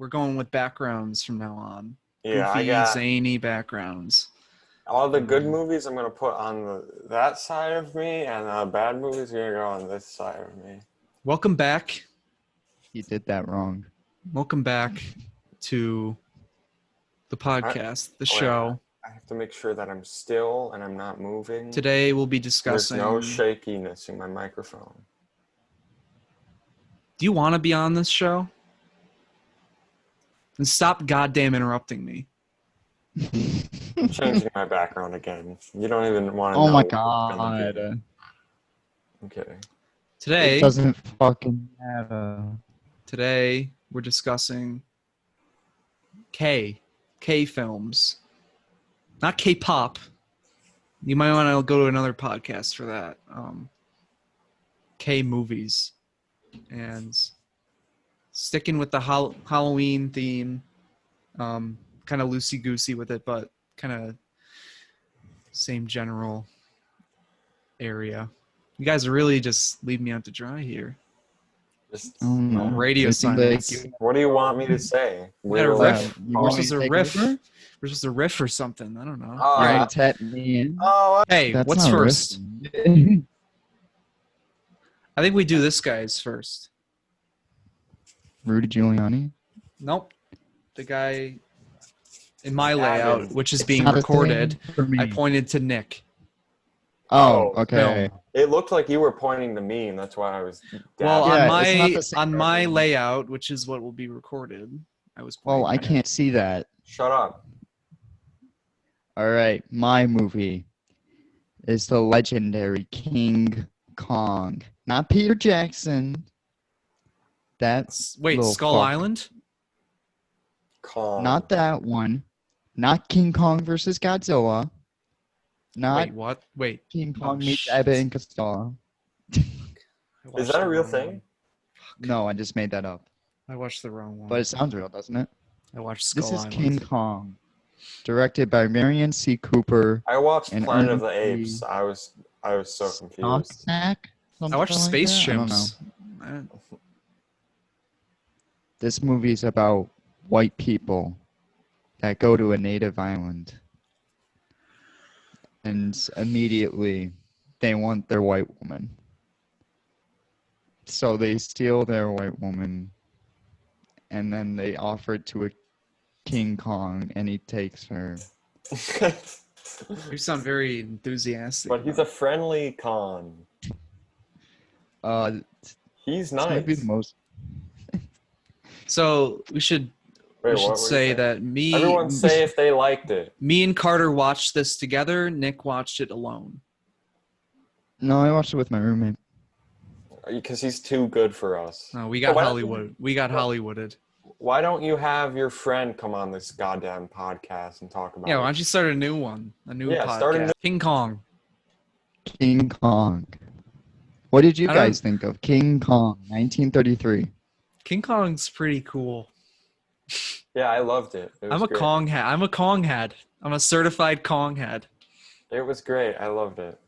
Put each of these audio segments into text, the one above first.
we're going with backgrounds from now on. Yeah, Goofy, zany backgrounds. All the good movies I'm going to put on that side of me, and bad movies are going to go on this side of me. Welcome back. You did that wrong. Welcome back to the podcast, the show. I have to make sure that I'm still and I'm not moving. Today we'll be discussing... There's no shakiness in my microphone. Do you want to be on this show? And stop goddamn interrupting me. I'm changing my background again. You don't even want to know. Oh my god. I'm kidding. Today... It doesn't fucking matter. Today we're discussing K-films. Not K-pop. You might want to go to another podcast for that. K-movies. And sticking with the Halloween theme. Kind of loosey-goosey with it, but kind of same general area. You guys are really just leaving me out to dry here. Radio science. What do you want me to say? We got a riff. We're supposed to riff. We're supposed to riff or something. I don't know. Right. Tap me in. Hey, That's what's first? I think we do this guy's first. Rudy Giuliani? Nope. The guy in my layout, which is being recorded, I pointed to Nich. Oh, okay. No. It looked like you were pointing to me, and that's why I was... Well, on my layout, which is what will be recorded, I was pointing I can't see that. Shut up. All right, my movie is the legendary King Kong. Not Peter Jackson. That's... Wait, Skull Island? Kong. Not that one. Not King Kong versus Godzilla. Not Wait, what? Wait. King Kong meets Abbott and Costello. Is that a real thing? No, I just made that up. I watched the wrong one. But it sounds real, doesn't it? I watched Skull Island. This is King Kong. Directed by Merian C. Cooper. I watched and Planet of Ernest the Apes. I was so confused. Schoedsack? I watched Space Chimps. I don't know. This movie is about white people that go to a native island. And immediately they want their white woman. So they steal their white woman and then they offer it to a King Kong and he takes her. You sound very enthusiastic. But he's a friendly Kong. He's nice. Might be the most... So we should say that everyone say if they liked it. Me and Carter watched this together. Nich watched it alone. No, I watched it with my roommate. Because he's too good for us. No, we got Hollywood. We got Hollywooded. Why don't you have your friend come on this goddamn podcast and talk about it? Yeah, why don't you start a new one? A new podcast. Start King Kong. King Kong. What did you guys think of King Kong, 1933? King Kong's pretty cool. Yeah, I loved it. I'm a Kong head. I'm a Kong head. I'm a certified Kong head. It was great. I loved it.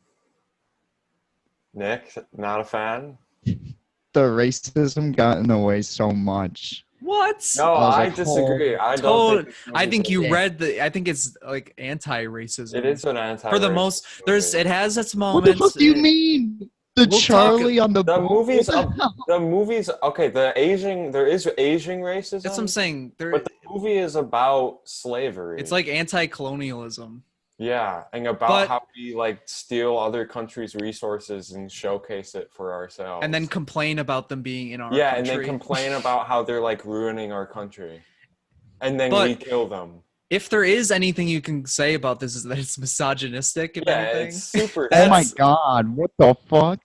Nich, not a fan? The racism got in the way so much. What? No, I disagree. I think you read the. I think it's like anti-racism. It is an anti. For the most, it has its moments. What the fuck do you mean? Charlie on the movies. The movies. Okay, there is Asian racism. That's what I'm saying. But the movie is about slavery. It's like anti-colonialism. Yeah, and about how we steal other countries' resources and showcase it for ourselves. And then complain about them being in our country. Yeah, and then complain about how they're ruining our country. And then we kill them. If there is anything you can say about this, is that it's misogynistic. It's super. Oh my god! What the fuck?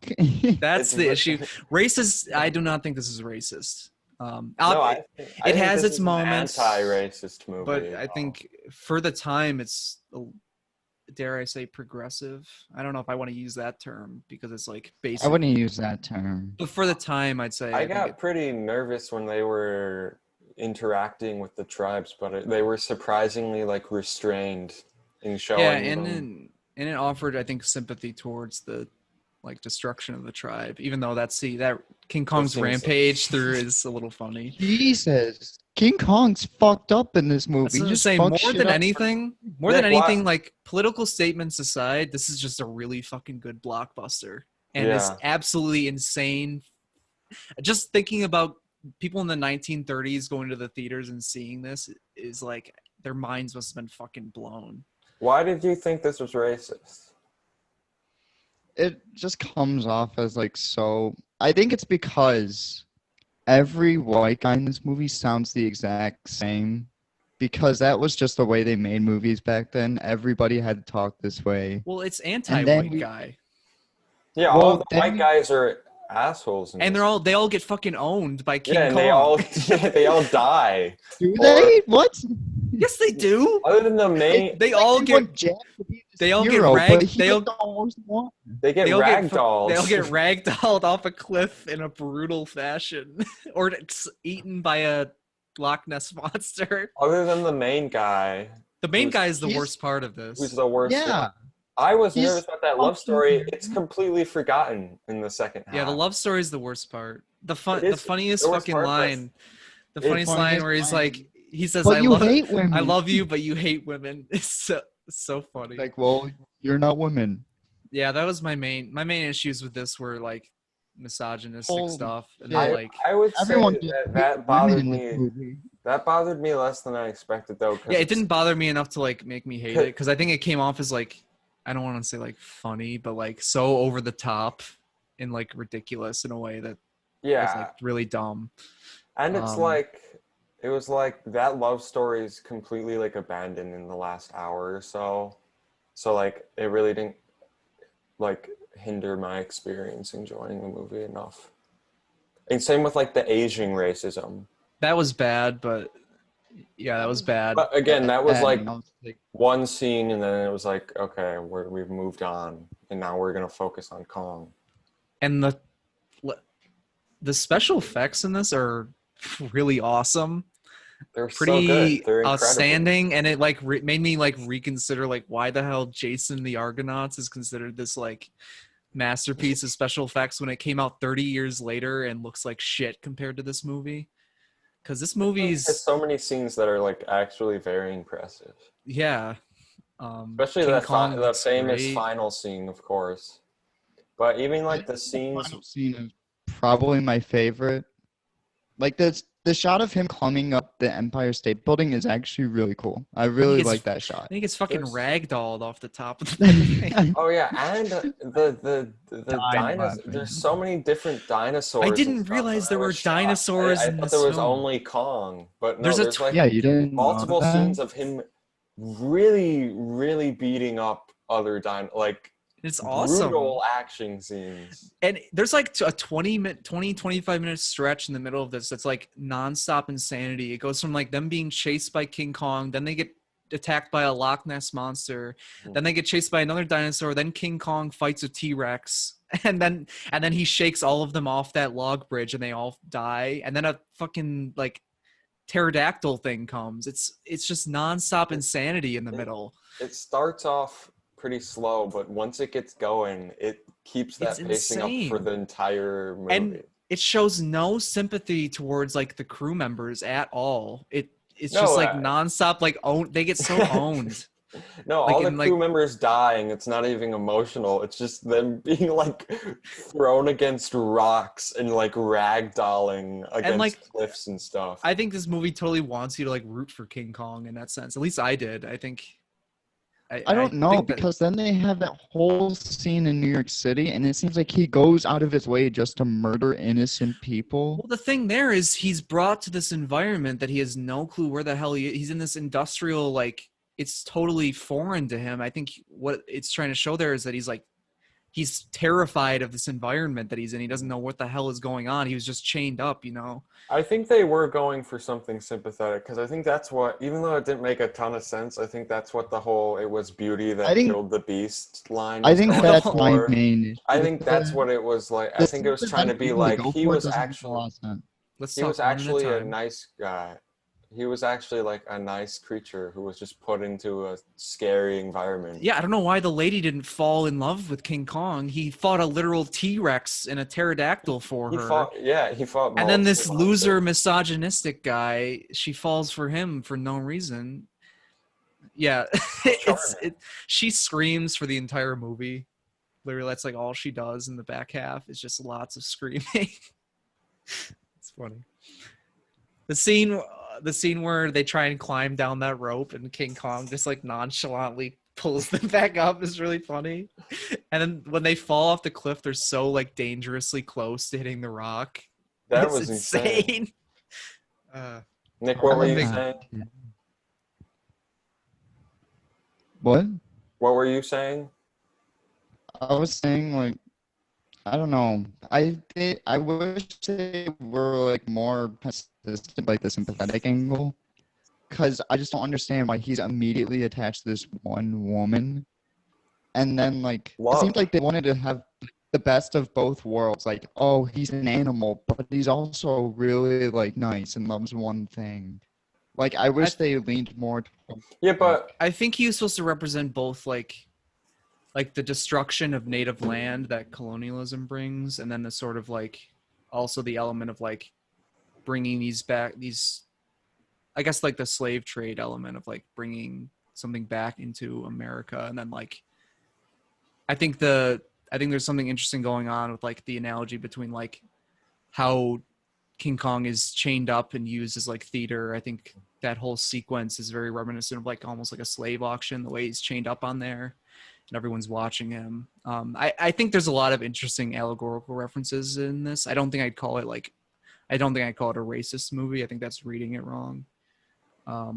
That's the issue. Racist. I do not think this is racist. It has its moments. Anti-racist movie, but I think for the time, it's dare I say progressive. I don't know if I want to use that term because it's basic. I wouldn't use that term. But for the time, I'd say I got pretty nervous when they were interacting with the tribes, but they were surprisingly restrained in showing them. And it offered, I think, sympathy towards the destruction of the tribe, even though that King Kong's rampage through is a little funny. Jesus, King Kong's fucked up in this I was movie. He gonna just say fucks shit up. more than Nick, why- anything, like political statements aside, this is just a really fucking good blockbuster, and it's Yeah. absolutely insane. Just thinking about people in the 1930s going to the theaters and seeing this is like their minds must have been fucking blown. Why did you think this was racist? It just comes off as like so. I think it's because every white guy in this movie sounds the exact same. Because that was just the way they made movies back then. Everybody had to talk this way. Well, it's then anti-white we- guy, Yeah, Well, all of the then white we- guys are assholes. In and this. they all get fucking owned by King Yeah, and Kong. they all die. Do they? What? Yes, they do. Other than the main, They all get want Jack to be this they all get hero, ragged- but he's they all- like the worst one. they get they all get ragdolled. they all get ragdolled off a cliff in a brutal fashion, or it's eaten by a Loch Ness monster. Other than the main guy, The main Who's- guy is the he's- worst part of this. who's the worst. Yeah. one. I was He's nervous about that love story. fucking- It's completely forgotten in the second half. Yeah, the love story is the worst part. It The is funniest the worst fucking part, but line. The it's funniest line funniest where he's line. like, he says, But "I you love, hate women. I love you, but you hate women." It's so funny. Like, well, you're not women. Yeah, that was my main issues with this were like misogynistic Holy stuff, and shit. then, like I would Everyone say just that, hates that bothered women in this me. movie. That bothered me less than I expected, though. 'cause yeah, it it's- didn't bother me enough to like make me hate it because I think it came off as like I don't want to say like funny, but like so over the top and like ridiculous in a way that Yeah, was like really dumb. and it's um, like it was like that love story is completely like abandoned in the last hour or so. So like it really didn't like hinder my experience enjoying the movie enough. And same with like the aging racism. That was bad, but yeah, that was bad. But again, that was And like I was like, one scene, and then it was like, okay, we've moved on, and now we're gonna focus on Kong. And the special effects in this are really awesome, They're so pretty good. They're incredible. outstanding, and it like made me like reconsider like why the hell Jason the Argonauts is considered this like masterpiece of special effects when it came out 30 years later and looks like shit compared to this movie. Because this There's movie's so many scenes that are like actually very impressive. yeah, Especially King the Kong the looks famous great. final scene, of course. But even like the scenes, final scene is probably my favorite. Like the shot of him climbing up the Empire State Building is actually really cool. I really it's- like that I shot. think it's fucking There's- ragdolled off the top of the thing. oh yeah, and the dinosaurs. laughing. There's so many different dinosaurs. I and didn't stuff realize that there I were was shocked. dinosaurs I in thought this there was film. only Kong, but no, There's a there's like Yeah, you didn't know multiple that? scenes of him really beating up other like It's awesome. brutal action scenes. And there's like a 25 minute stretch in the middle of this that's like nonstop insanity. It goes from like them being chased by King Kong, then they get attacked by a Loch Ness monster, then they get chased by another dinosaur, then King Kong fights a T-Rex, and then he shakes all of them off that log bridge and they all die, and then a fucking like pterodactyl thing comes. It's just nonstop insanity in the middle. It starts off pretty slow, but once it gets going, it keeps that It's pacing up for insane. the entire movie. And it shows no sympathy towards like the crew members at all. It's No, just like nonstop like they get so owned. no, like all the in, crew like- members dying. It's not even emotional. It's just them being like thrown against rocks and like ragdolling against like, cliffs and stuff. I think this movie totally wants you to like root for King Kong in that sense. At least I did. I think I don't know think that- because then they have that whole scene in New York City, and it seems like he goes out of his way just to murder innocent people. well, the thing there is he's brought to this environment that he has no clue where the hell he's in this industrial, like it's totally foreign to him. I think what it's trying to show there is that he's terrified of this environment that he's in. He doesn't know what the hell is going on. He was just chained up, you know? I think they were going for something sympathetic because I think that's what, even though it didn't make a ton of sense, I think that's what the whole "it was beauty that I think- killed the beast" line. I was think going that's for. my main issue. I think that's what it was like. I think it was trying to be like he was actually Let's he talk was one at a actually a time. nice guy. He was actually like a nice creature who was just put into a scary environment. Yeah, I don't know why the lady didn't fall in love with King Kong. He fought a literal T-Rex and a pterodactyl for He her. fought. Yeah, he fought. And then this multiple loser monsters. misogynistic guy, she falls for him for no reason. Yeah, Charming. she screams for the entire movie. Literally, that's like all she does in the back half is just lots of screaming. It's funny. The scene where they try and climb down that rope and King Kong just like nonchalantly pulls them back up is really funny. And then when they fall off the cliff, they're so like dangerously close to hitting the rock. That It's was insane. Nick, Oh, what I'm were a you big- saying? What? What were you saying? I was saying, like, I don't know. I wish they were like more persistent, like the sympathetic angle, because I just don't understand why he's immediately attached to this one woman, and then like it Love. seems like they wanted to have the best of both worlds. Like, oh, he's an animal, but he's also really like nice and loves one thing. Like, I wish they leaned more. Yeah, but I think he was supposed to represent both like the destruction of native land that colonialism brings, and then the sort of like also the element of like bringing these I guess like the slave trade element of like bringing something back into America. And then like I think there's something interesting going on with like the analogy between like how King Kong is chained up and used as like theater. I think that whole sequence is very reminiscent of like almost like a slave auction, the way he's chained up on there and everyone's watching him. I think there's a lot of interesting allegorical references in this. I don't think I'd call it a racist movie. I think that's reading it wrong. I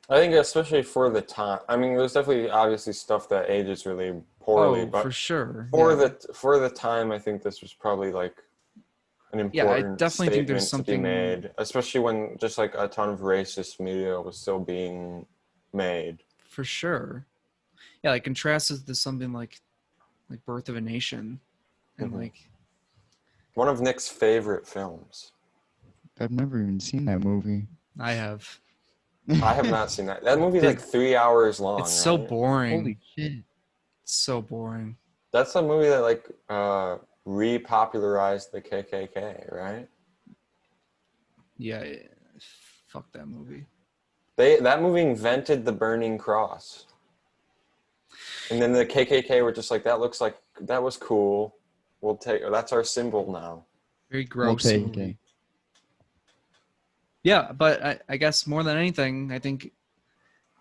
think especially for the time. I mean, there's definitely obviously stuff that ages really poorly, but for sure. for Yeah. the time, I think this was probably like an Yeah, I important definitely think there's statement to be something made, especially when just like a ton of racist media was still being made. for sure. Yeah, like contrasts with something like Birth of a Nation, and Mhm. like One of Nick's favorite films. I've never even seen that movie. I have. I have not seen that. That movie's like 3 hours long. It's so right? boring. Holy shit! It's so boring. That's a movie that like repopularized the KKK, right? Yeah, fuck that movie. That movie invented the burning cross. And then the KKK were just like, that was cool. That's our symbol now. Very gross Okay, movie. okay. Yeah, but I guess more than anything, I think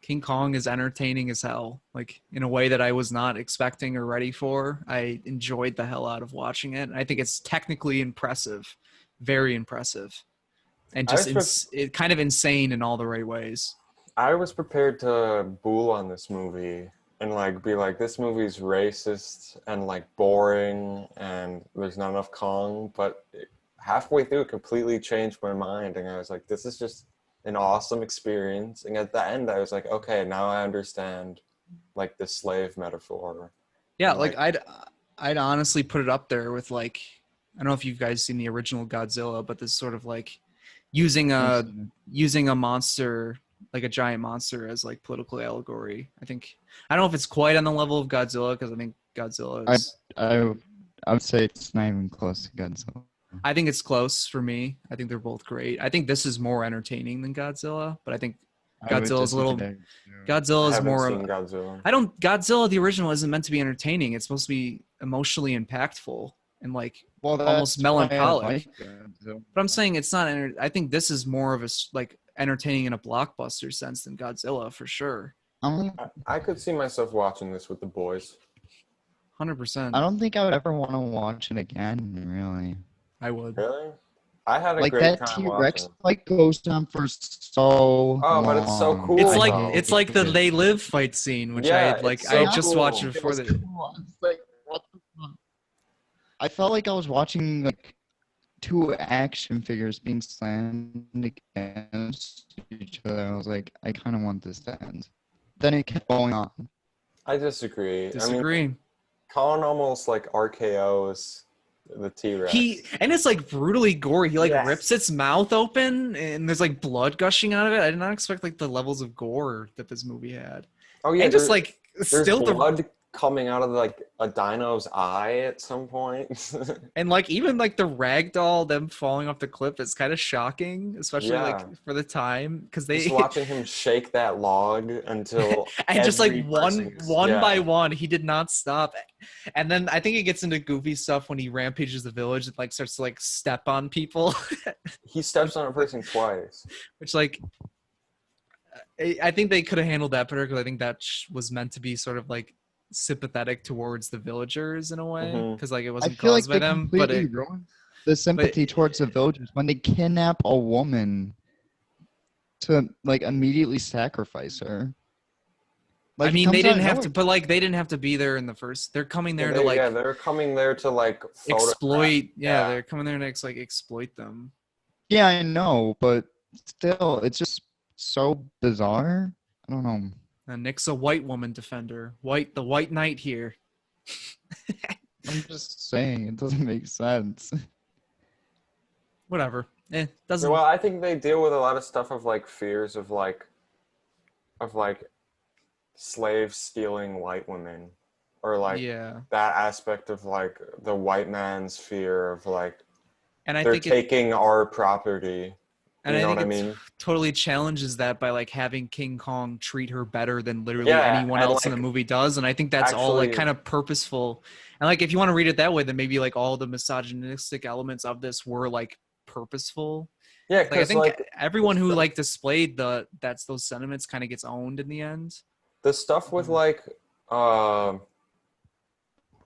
King Kong is entertaining as hell. Like in a way that I was not expecting or ready for. I enjoyed the hell out of watching it. I think it's technically impressive, very impressive, and just it kind of insane in all the right ways. I was prepared to bull on this movie and like be like, this movie's racist and like boring and there's not enough Kong, but halfway through it completely changed my mind and I was like, this is just an awesome experience. And at the end I was like, okay, now I understand like the slave metaphor. Yeah, And, like I'd honestly put it up there with like, I don't know if you guys seen the original Godzilla, but this sort of like using a monster, like a giant monster, as like political allegory. I don't know if it's quite on the level of Godzilla, because I think Godzilla is I would say it's not even close to Godzilla. I think it's close for me. I think they're both great. I think this is more entertaining than Godzilla, but I think Godzilla's a little I Godzilla's haven't more seen Godzilla. Godzilla the original isn't meant to be entertaining. It's supposed to be emotionally impactful and like almost melancholic. But I'm saying it's not I think this is more of a like entertaining in a blockbuster sense than Godzilla for sure. I could see myself watching this with the boys. 100%. I don't think I would ever want to watch it again, really. I would. Really? I had a Like great that time T-Rex watching. like goes on for so Oh, but it's so long. cool. It's though. like the They Live fight scene, which Yeah, I it's I so just cool. watched it It before was the cool. I was like, what the fuck? I felt like I was watching like two action figures being slammed against each other. I was like, I kind of want this to end. Then it kept going on. I disagree. I mean, disagree. Colin almost like RKO's the T-Rex. And it's like brutally gory. He like Yes. rips its mouth open, and there's like blood gushing out of it. I did not expect like the levels of gore that this movie had. Oh yeah, And just like there's still blood coming out of like a dino's eye at some point. and like even like the ragdoll them falling off the cliff is kind of shocking, especially Yeah. like for the time because they Just watching him shake that log until and just like every one person- by one he did not stop. And then I think it gets into goofy stuff when he rampages the village and like starts to like step on people. He steps on a person twice. Which like I think they could have handled that better because I think that was meant to be sort of like sympathetic towards the villagers in a way Mhm. because like it I wasn't feel like caused by they them, but completely ruined the sympathy towards the villagers when they kidnap a woman to like immediately sacrifice her. I Like, it mean comes they out didn't of have nowhere. to, but like they didn't have to be there in the first. They're coming there to Yeah, like they're coming there to like exploit. Yeah. They're coming there to like exploit them. Yeah, I know, but still, it's just so bizarre. I don't know. And Nick's a white woman defender, the white knight here. I'm just saying, it doesn't make sense. Whatever. Doesn't. Well, I think they deal with a lot of stuff of like fears of like slaves stealing white women, or like Yeah, that aspect of like the white man's fear of like and I they're think taking our property. and You know I what I think mean? totally challenges that by like having King Kong treat her better than literally Yeah, anyone and, else in the like, movie does, and I think that's all like actually- kind of purposeful. And like if you want to read it that way, then maybe like all the misogynistic elements of this were like purposeful. Yeah, Like I because think like everyone who stuff- like displayed those sentiments kind of gets owned in the end. the stuff with like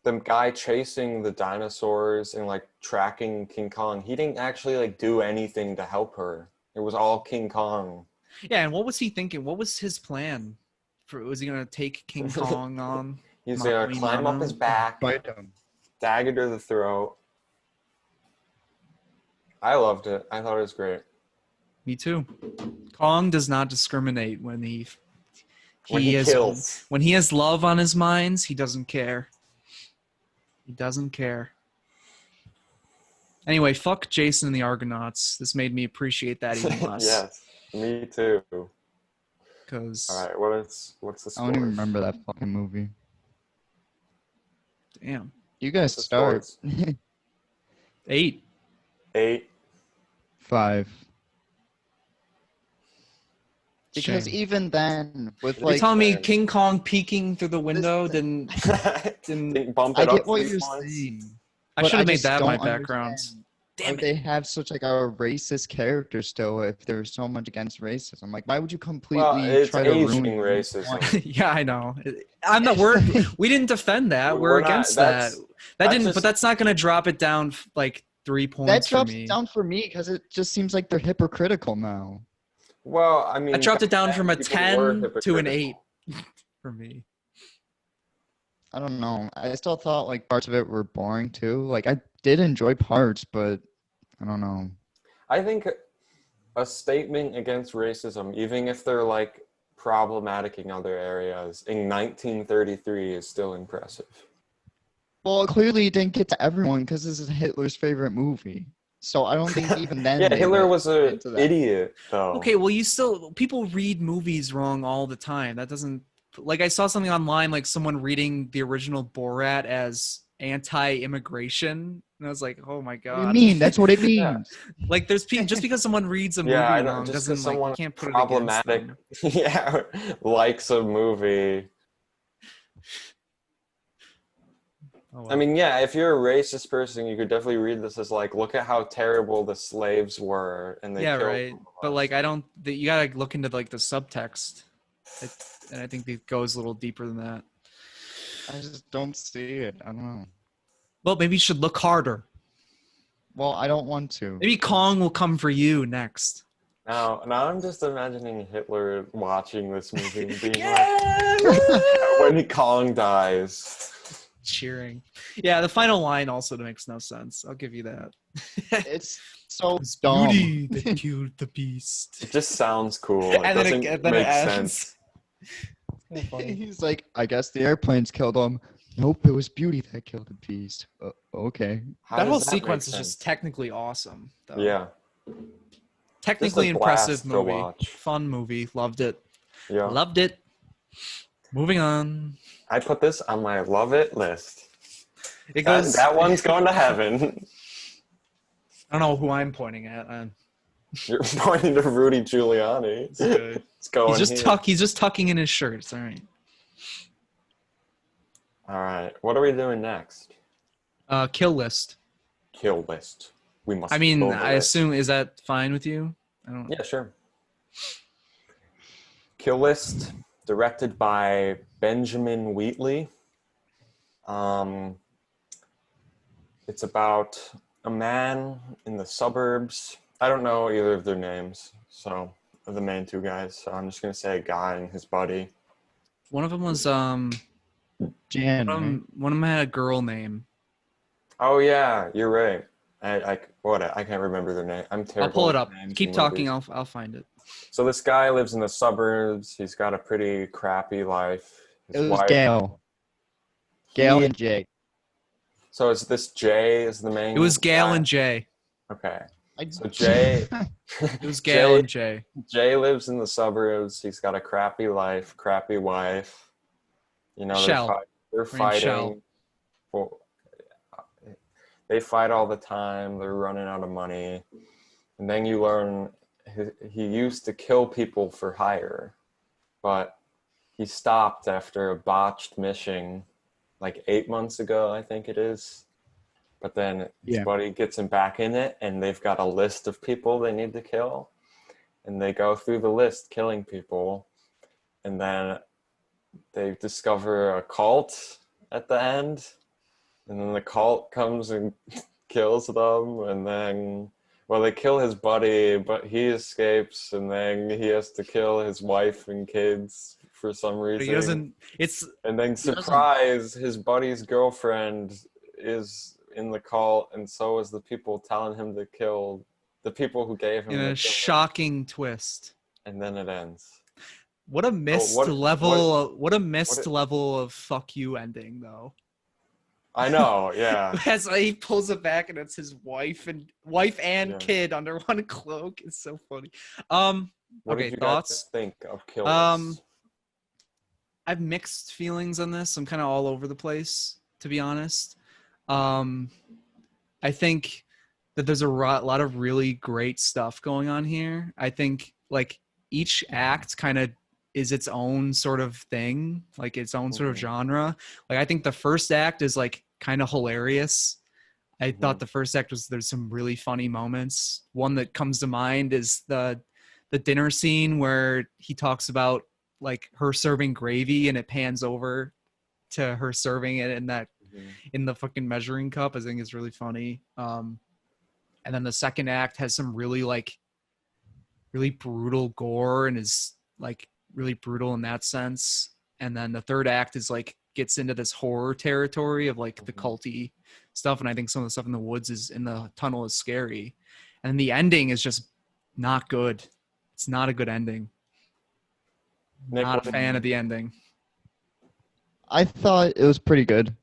the guy chasing the dinosaurs and like tracking King Kong, he didn't actually like do anything to help her. It was all King Kong. Yeah, and what was he thinking? What was his plan? Was he gonna take King Kong on? He's gonna climb up his back, Fight them. dagger to the throat. I loved it. I thought it was great. Me too. Kong does not discriminate when When he kills. when he has love on his minds, he doesn't care. He doesn't care. Anyway, fuck Jason and the Argonauts. This made me appreciate that even less. Yes, me too. Because All right, what's the I score? don't even remember that fucking movie. damn, You guys The start. scores. 8. 8. 5. Because Shame. even then, with You're like, telling me man. King Kong peeking through the window This- didn't Bump I it up get what 3 you're points. saying. I but should have made just that my don't background. understand Damn why it. they have such like a racist character still if they're so much against racism. Like, why would you completely Well, it's try to aging ruin racism. Yeah, I know. We didn't defend that. We're We're not- against that. that's- That that's didn't. just- But that's not going to drop it down like 3 points That for drops me. it down for me because it just seems like they're hypocritical now. Well, I mean, I dropped it down back from a then people were 10 to an 8 hypocritical. for me. I don't know. I still thought like parts of it were boring too. Like I did enjoy parts, but I don't know. I think a statement against racism, even if they're like problematic in other areas, in 1933 is still impressive. Well, clearly it didn't get to everyone because this is Hitler's favorite movie. So I don't think even then. Yeah, they Hitler let was an into that. idiot, though. Okay, well, people read movies wrong all the time. That doesn't, like, I saw something online, like someone reading the original Borat as anti-immigration, and I was like, oh my What do you god. mean? That's what it means. Yeah. Like, there's people, just because someone reads a movie Yeah, I know. wrong Just doesn't because like you someone can't put it against problematic, them. yeah, likes a movie. Oh, well. I mean, yeah, if you're a racist person, you could definitely read this as like, look at how terrible the slaves were, and they yeah, killed right. all of But us. like, you gotta look into like the subtext, and I think it goes a little deeper than that. I just don't see it. I don't know. Well, maybe you should look harder. Well, I don't want to. Maybe Kong will come for you next. Now I'm just imagining Hitler watching this movie and being Yeah! like, when Kong dies. Cheering. Yeah, the final line also makes no sense. I'll give you that. It's so It's dumb. beauty that killed the beast. It just sounds cool. It And then doesn't it make ends. sense. He's like, I guess the airplanes killed him. Nope, it was Beauty that killed the Beast. Okay. How That does whole make sequence is sense? just technically awesome. Though. Yeah. Technically Just a impressive blast to movie. watch. Fun movie. Loved it. Yeah. Loved it. Moving on. I put this on my love it list. It goes. That one's going to heaven. I don't know who I'm pointing at. You're pointing to Rudy Giuliani. It's good. It's going He's just tucking in his shirt. It's all right. All right. What are we doing next? Kill list. Kill list. We must. I mean, kill the I list. assume, is that fine with you? I don't. Yeah, sure. Kill List, directed by Benjamin Wheatley. It's about a man in the suburbs. I don't know either of their names, so the main two guys. So I'm just gonna say a guy and his buddy. One of them was Jan, right? one of them had a girl name. Oh yeah, you're right. I can't remember their name. I'm terrible. I'll pull it with up. names Keep in talking. movies. I'll find it. So this guy lives in the suburbs. He's got a pretty crappy life. It His was wife- Gail. Gail He- and Jake. So is this Jay is the main? It was Gail guy? and Jay. Okay. I- So Jay. It was Gail and Jay. Jay lives in the suburbs. He's got a crappy life, crappy wife. You know, Shell. they're Named Shell. fighting. For, they fight all the time. They're running out of money. And then you learn he used to kill people for hire, but he stopped after a botched mission like 8 months ago, I think it is. But then his buddy gets him back in it, and they've got a list of people they need to kill. And they go through the list killing people. And then they discover a cult at the end. And then the cult comes and kills them. And then, well, they kill his buddy, but he escapes. And then he has to kill his wife and kids for some reason. But he doesn't. And then, surprise, his buddy's girlfriend is in the cult, and so is the people telling him to kill the people who gave him In the a kill. shocking twist. And then it ends. What a missed level! What a missed level of fuck you ending, though. I know, yeah. As he pulls it back, and it's his wife and Yeah. kid under one cloak. It's so funny. What Okay, did you thoughts? guys think of Kill List? I have mixed feelings on this. I'm kind of all over the place, to be honest. I think that there's a lot of really great stuff going on here. I think like each act kind of is its own sort of thing, like its own sort of genre. Like I think the first act is like kind of hilarious. I thought the first act there's some really funny moments. One that comes to mind is the dinner scene where he talks about like her serving gravy and it pans over to her serving it in that in the fucking measuring cup. I think is really funny. And then the second act has some really brutal gore and is like really brutal in that sense. And then the third act is like gets into this horror territory of like the culty stuff. And I think some of the stuff in the woods is in the tunnel is scary. And the ending is just not good. It's not a good ending. Nick, Not a fan of the ending. I thought it was pretty good.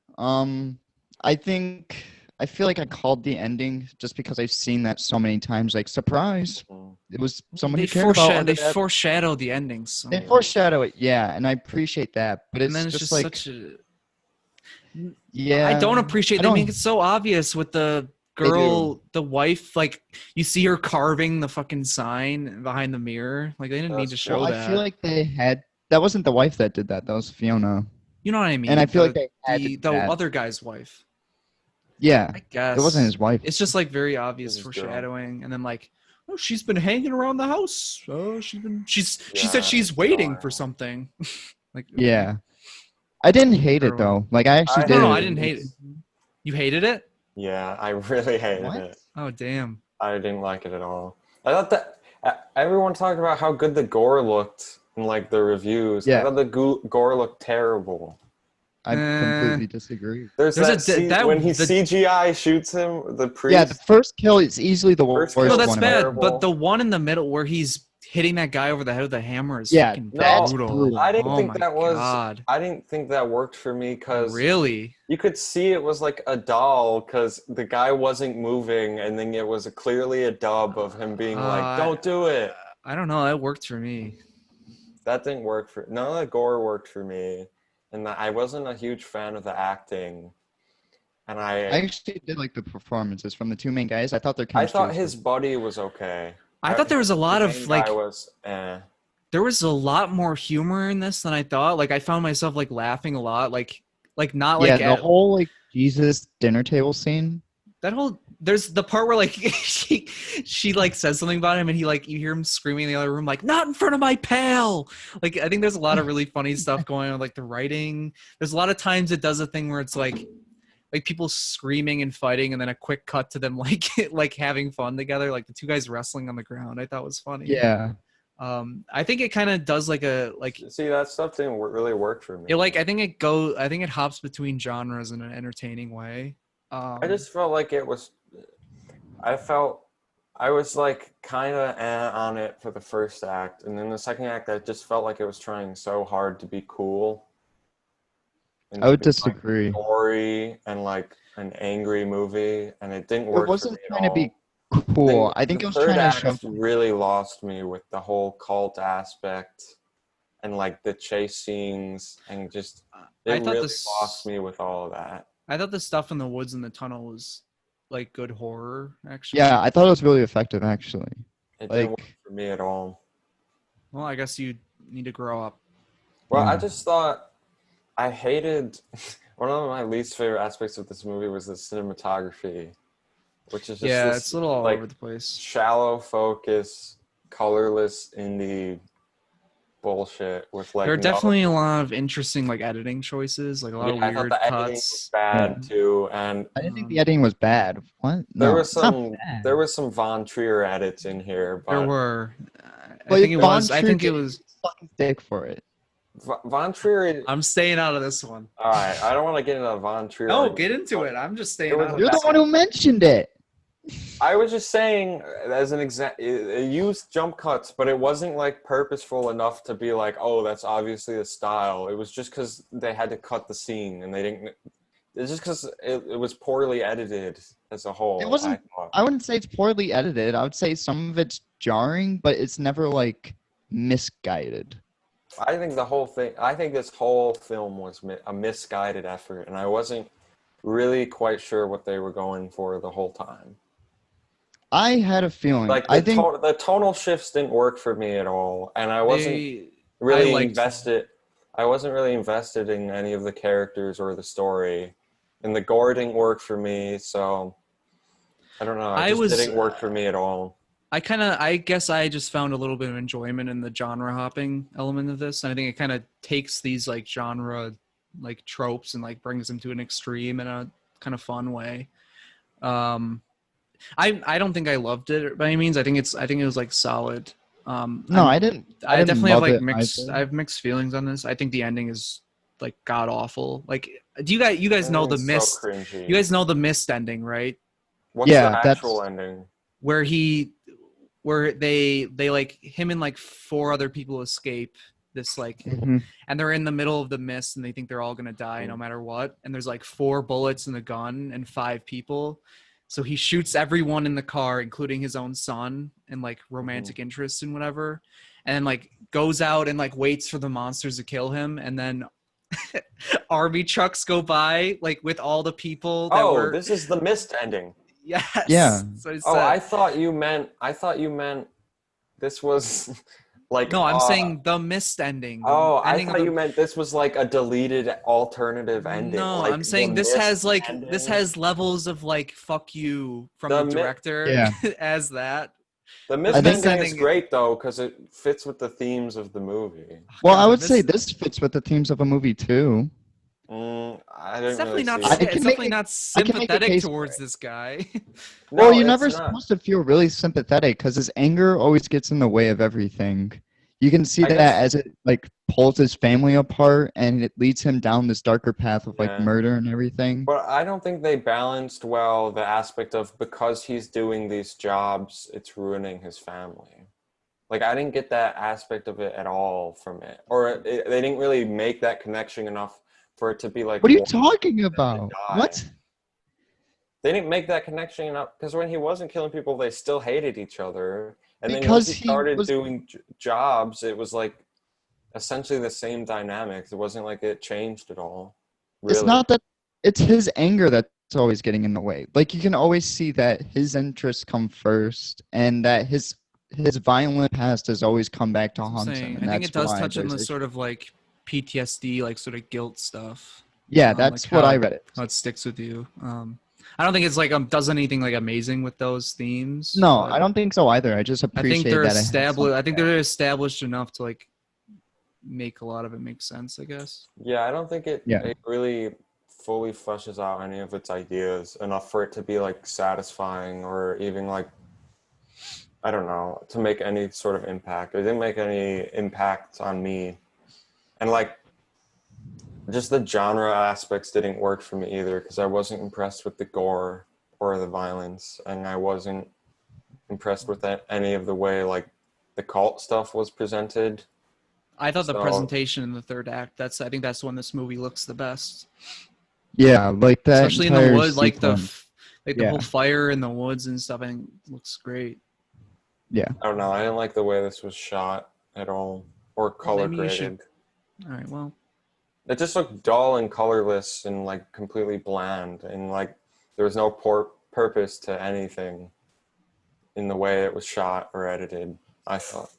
I feel like I called the ending just because I've seen that so many times. Like, surprise! It was someone They who cared about. they foreshadow the endings. So They foreshadow it, yeah, and I appreciate that. But it's, and then it's just just like, such a. yeah, I don't appreciate. I They don't- make it so obvious with the girl, the wife. Like you see her carving the fucking sign behind the mirror. Like they didn't need to That's show Well, that. I feel like they had. That wasn't the wife that did that. That was Fiona. You know what I mean? And I feel like they had the to do that. other guy's wife. Yeah, I guess it wasn't his wife. It's just like very obvious His girl. foreshadowing, and then like, oh, she's been hanging around the house. Oh, she Yeah, said she's it's waiting wild. for something. Like Yeah, I didn't hate it though. Like I actually I- did. No, I didn't hate it. You hated it? Yeah, I really hated What? it. Oh damn. I didn't like it at all. I thought that everyone talked about how good the gore looked in like the reviews. I Yeah. thought the gore looked terrible. I completely disagree. There's There's that, a- scene that- when he the- CGI shoots him, the priest. Yeah, the first kill is easily the worst First kill- No, one. that's bad. terrible. But the one in the middle where he's hitting that guy over the head with a hammer is Yeah, fucking that's brutal. brutal. I didn't Oh think my that was. God. I didn't think that worked for me because Really? you could see it was like a doll because the guy wasn't moving, and then it was clearly a dub of him being like, "Don't do it." I don't know. That worked for me. That didn't work for. None of the gore worked for me, and I wasn't a huge fan of the acting. And I actually did like the performances from the two main guys. I thought their I chemistry thought was his buddy was okay. I thought there was a lot the of main like guy was, eh. there was a lot more humor in this than I thought. Like I found myself like laughing a lot. Like not yeah, like the whole like Jesus dinner table scene. that whole there's the part where like she like says something about him and he like you hear him screaming in the other room like not in front of my pal. Like I think there's a lot of really funny stuff going on, like the writing. There's a lot of times it does a thing where it's like people screaming and fighting and then a quick cut to them like like having fun together, like the two guys wrestling on the ground. I thought was funny. Yeah. I think it kind of does like a like See, that stuff didn't really work for me. it like I think it hops between genres in an entertaining way. I just felt like it was. I was like kind of on it for the first act, and then the second act, I just felt like it was trying so hard to be cool. And I would to be, disagree. like, gory and like an angry movie, and it didn't work. It wasn't for me trying at to be all. cool. I think the it was third trying to act shove. really lost me with the whole cult aspect, and like the chase scenes, and just I it thought really this- lost me with all of that. I thought the stuff in the woods in the tunnel was like good horror, actually. Yeah, I thought it was really effective actually. It didn't work Like, for me at all. Well, I guess you need to grow up. Well, I Yeah. just thought I hated one of my least favorite aspects of this movie was the cinematography, which is just Yeah, this, it's a little all like, over the place. shallow focus, colorless indie bullshit with like There are no- definitely a lot of interesting like editing choices, like a lot Yeah, of I thought weird the editing was cuts. bad too, and I didn't think the editing was bad. What? there No, was it's not some bad. there was some Von Trier edits in here, There but were. But I think it Von was. I Trier think it did was. suck his dick for it. Von Trier. I'm staying out of this one. All right, I don't want to get into Von Trier. No, argument, get into but it. I'm just staying It was out of You're it. the one who mentioned it. I was just saying, as an example, it used jump cuts, but it wasn't like purposeful enough to be like, oh, that's obviously the style. It was just because they had to cut the scene, and they didn't. It's just because it was poorly edited as a whole. It wasn't- I thought. I wouldn't say it's poorly edited. I would say some of it's jarring, but it's never like misguided. I think the whole thing. I think this whole film was a misguided effort, and I wasn't really quite sure what they were going for the whole time. I had a feeling. Like I think the tonal shifts didn't work for me at all, and I wasn't They- really I liked- invested. I wasn't really invested in any of the characters or the story, and the gore didn't work for me. So I don't know. It just didn't work for me at all. I guess I just found a little bit of enjoyment in the genre hopping element of this. And I think it kind of takes these like genre like tropes and like brings them to an extreme in a kind of fun way. I don't think I loved it by any means. I think it was like solid. no, I didn't. I didn't definitely have love like it mixed. either. I have mixed feelings on this. I think the ending is like god awful. Like, do you guys know the It's mist? So cringy. You guys know the mist ending, right? What's Yeah, the that's- actual ending? Where they like him and like four other people escape this like, Mhm. and they're in the middle of the mist and they think they're all gonna die no matter what. And there's like 4 bullets in the gun and 5 people. So he shoots everyone in the car, including his own son and like romantic interests and whatever. And then like goes out and like waits for the monsters to kill him. And then army trucks go by like with all the people that were. This is the mist ending. Yes. Yeah. So it's, I thought you meant this was like. no, I'm saying the mist ending. The I ending of thought the- you meant this was like a deleted alternative ending. No, like I'm saying the this mist has like ending. this has levels of like fuck you from The the mi- director Yeah. as that. The mist I think ending is ending- great though because it fits with the themes of the movie. Well, God, I the would say mist- this fits with the themes of a movie too. I didn't It's definitely really not. see I it. can It's make definitely a- not I can make a sympathetic case for towards it. this guy. No, Well, you're it's never not. supposed to feel really sympathetic because his anger always gets in the way of everything. You can see I that guess- as it like pulls his family apart and it leads him down this darker path of like Yeah. murder and everything. But I don't think they balanced well the aspect of because he's doing these jobs, it's ruining his family. Like, I didn't get that aspect of it at all from it. Or they didn't really make that connection enough for it to be like, What are you one talking about? die. What? They didn't make that connection enough because when he wasn't killing people, they still hated each other. And then Because once he he started was- doing jobs, it was like essentially the same dynamics. It wasn't like it changed at all. Really. It's not that. It's his anger that's always getting in the way. Like you can always see that his interests come first, and that his violent past has always come back to That's what I'm haunt him. saying. And I think that's it does why touch on there's the sort issue. of like PTSD, like sort of guilt stuff. Yeah, like that's what I read it. How it sticks with you. I don't think it's like does anything like amazing with those themes. No, but I don't think so either. I just I appreciate think they're that. established. I think they're established enough to like make a lot of it make sense. I guess. Yeah, I don't think it really fully fleshes out any of its ideas enough for it to be like satisfying or even like, I don't know, to make any sort of impact. It didn't make any impact on me. And like, just the genre aspects didn't work for me either because I wasn't impressed with the gore or the violence, and I wasn't impressed with any of the way like the cult stuff was presented. I thought the So- presentation in the third act. I think that's when this movie looks the best, Yeah, like that. especially in the entire woods, like the sequence. the Yeah. whole fire in the woods and stuff. I think looks great. Yeah. I don't know. I didn't like the way this was shot at all or color maybe you should- graded. All right. Well, It just looked dull and colorless and like completely bland, and like there was no purpose to anything in the way it was shot or edited, I thought.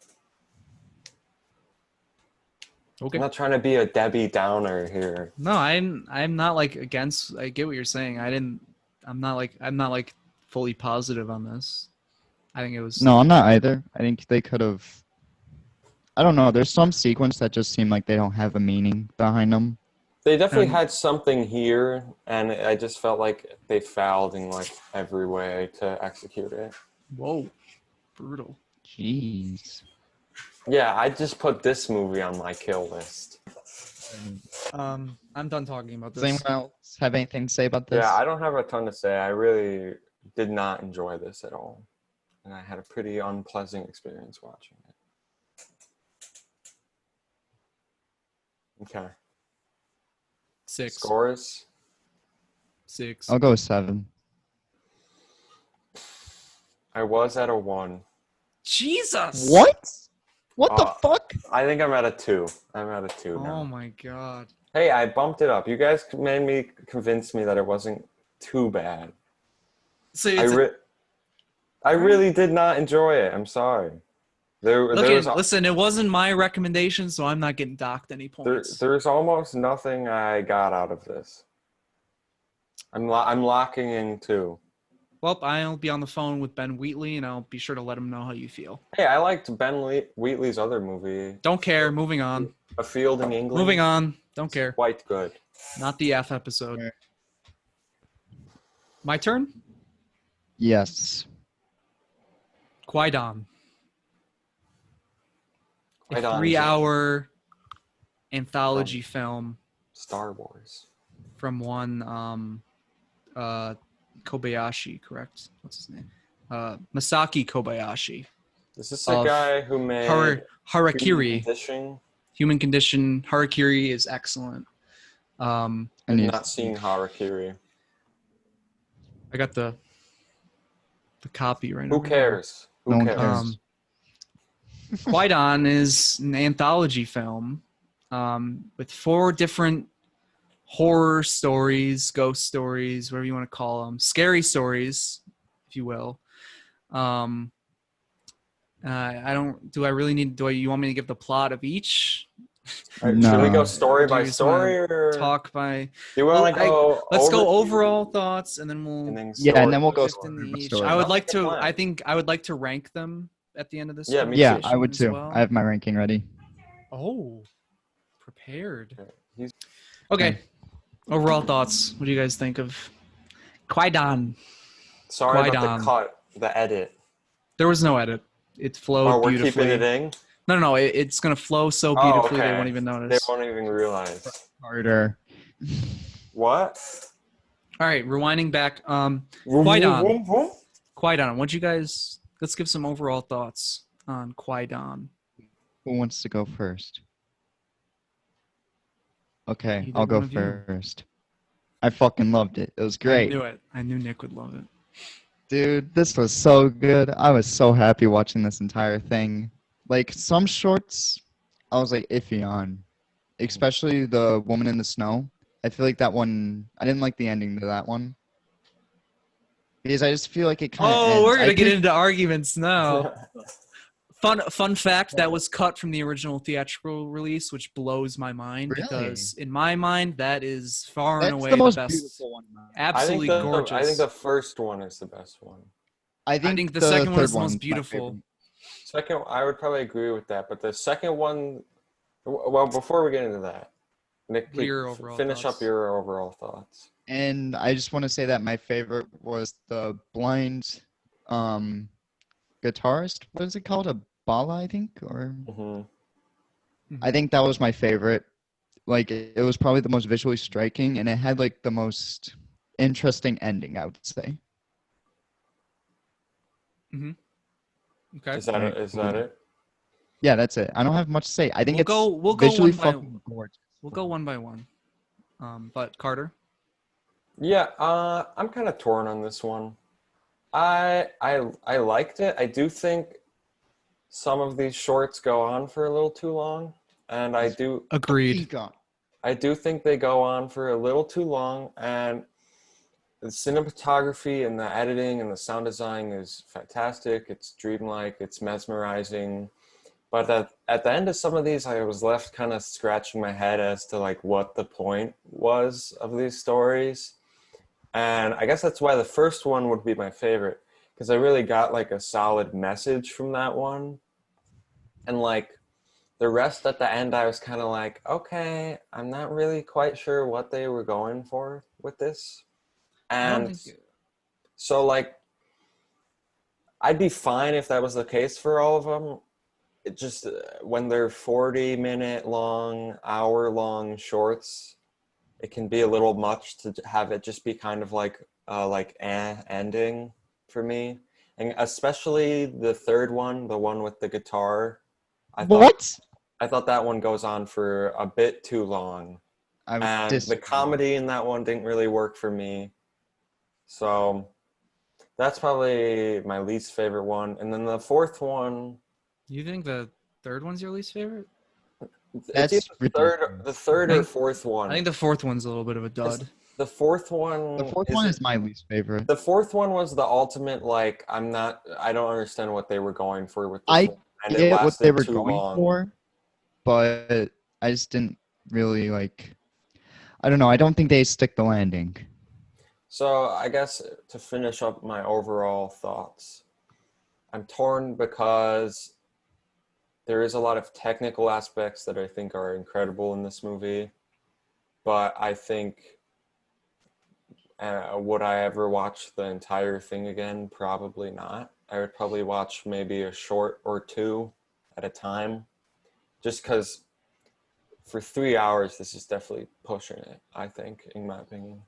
okay. I'm not trying to be a Debbie Downer here. No, I'm not like against. I get what you're saying. I'm not like fully positive on this. I think it was. No, I'm not either. I think they could have. I don't know. There's some sequence that just seem like they don't have a meaning behind them. They definitely Um, had something here, and I just felt like they fouled in like every way to execute it. Whoa, brutal. Jeez. Yeah, I just put this movie on my kill list. I'm done talking about Does this. anyone else have anything to say about this? Yeah, I don't have a ton to say. I really did not enjoy this at all. And I had a pretty unpleasant experience watching it. Okay. 6. Scores? 6. I'll go 7. I was at a 1. Jesus. What? What the Uh, fuck? I think I'm at a 2. I'm at a 2 now. Oh my god. Hey, I bumped it up. You guys convinced me that it wasn't too bad. So it's I really did not enjoy it. I'm sorry. listen, it wasn't my recommendation, so I'm not getting docked any points. There's almost nothing I got out of this. I'm locking in 2. Well, I'll be on the phone with Ben Wheatley, and I'll be sure to let him know how you feel. Hey, I liked Ben Wheatley's other movie, Don't care. Moving on. A Field in England. Moving on. Don't care. Quite good. Not the F episode. My turn? Yes. Kwaidan. A Kwaidan. 3-hour anthology film Star Wars. from one Kobayashi, correct? What's his name? Masaki Kobayashi. Is this the Of guy who made Harakiri. Human Condition. Harakiri is excellent. And I've yes. not seen Harakiri. I got the copy right now. Who cares? No Who one cares? cares. Kwaidan is an anthology film with 4 different horror stories, ghost stories, whatever you want to call them, scary stories, if you will. I don't. Do I really need? You want me to give the plot of each? Should we go No. story Or do by you just wanna story, or Talk by. do you want Well, to go? Let's go overview overall thoughts, and then we'll. and then Yeah, and then we'll go shift into story by each. story. I would like That's the to. plan. I think I would like to rank them at the end of this. Yeah, me Yeah, too. I would as too. well. I have my ranking ready. Oh, prepared. He's- Okay. Overall thoughts. What do you guys think of Kwaidan? Sorry about Kwaidan. the cut, the edit. There was no edit. It flowed Oh, we're beautifully. keeping it in. No. It's gonna flow so Oh, beautifully okay. they won't even They notice. won't even realize. Harder. What? All right, rewinding back. Vroom, Kwaidan. vroom, vroom. Kwaidan. What you guys? Let's give some overall thoughts on Kwaidan? Who wants to go first? Okay, Either I'll go one of you. first. I fucking loved it. It was I great. knew it. I knew Nick would love it. Dude, this was so good. I was so happy watching this entire thing. Like, some shorts, I was like iffy on, especially the Woman in the Snow. I feel like that one, I didn't like the ending to that one because I just feel like it kind of Oh, ends. we're I gonna get think, into arguments now. Fun fact, that was cut from the original theatrical release, which blows my mind Really? because in my mind that is far and that's away the most best. beautiful one. Absolutely I gorgeous. think the first one is the best one. I think the the second one third is the most one's my beautiful. favorite. Second, I would probably agree with that, but the second one. Well, before we get into that, Nick, What are your overall finish thoughts? up your overall thoughts. And I just want to say that my favorite was the blind guitarist. What is it called? A bala, I think? Or I think that was my favorite. Like, it was probably the most visually striking, and it had like the most interesting ending, I would say. Okay. Is that it? Yeah, that's it. I don't have much to say. I think We'll go visually one by fucking gorgeous. We'll go one by one. But Carter. Yeah, I'm kind of torn on this one. I liked it. I do think some of these shorts go on for a little too long, and I do Agreed. think they go on for a little too long, and the cinematography and the editing and the sound design is fantastic. It's dreamlike, it's mesmerizing. But at the end of some of these, I was left kind of scratching my head as to like what the point was of these stories. And I guess that's why the first one would be my favorite, because I really got like a solid message from that one. And like the rest at the end, I was kind of like, okay, I'm not really quite sure what they were going for with this. And so like, I'd be fine if that was the case for all of them. It just, when they're 40-minute long, hour-long shorts, it can be a little much to have it just be kind of like ending for me. And especially the third one, the one with the guitar. I thought that one goes on for a bit too long. And the comedy in that one didn't really work for me. So that's probably my least favorite one. And then the fourth one. You think the third one's your least favorite? That's it's the third or fourth one. I think the fourth one's a little bit of a dud. The fourth one. The fourth one is my least favorite. The fourth one was the ultimate. Like, I don't understand what they were going for with this I one, and get what they were too going long. for, but I just didn't really like. I don't know. I don't think they stick the landing. So I guess to finish up my overall thoughts, I'm torn because there is a lot of technical aspects that I think are incredible in this movie, but I think would I ever watch the entire thing again? Probably not. I would probably watch maybe a short or two at a time, just because for 3 hours, this is definitely pushing it, I think, in my opinion.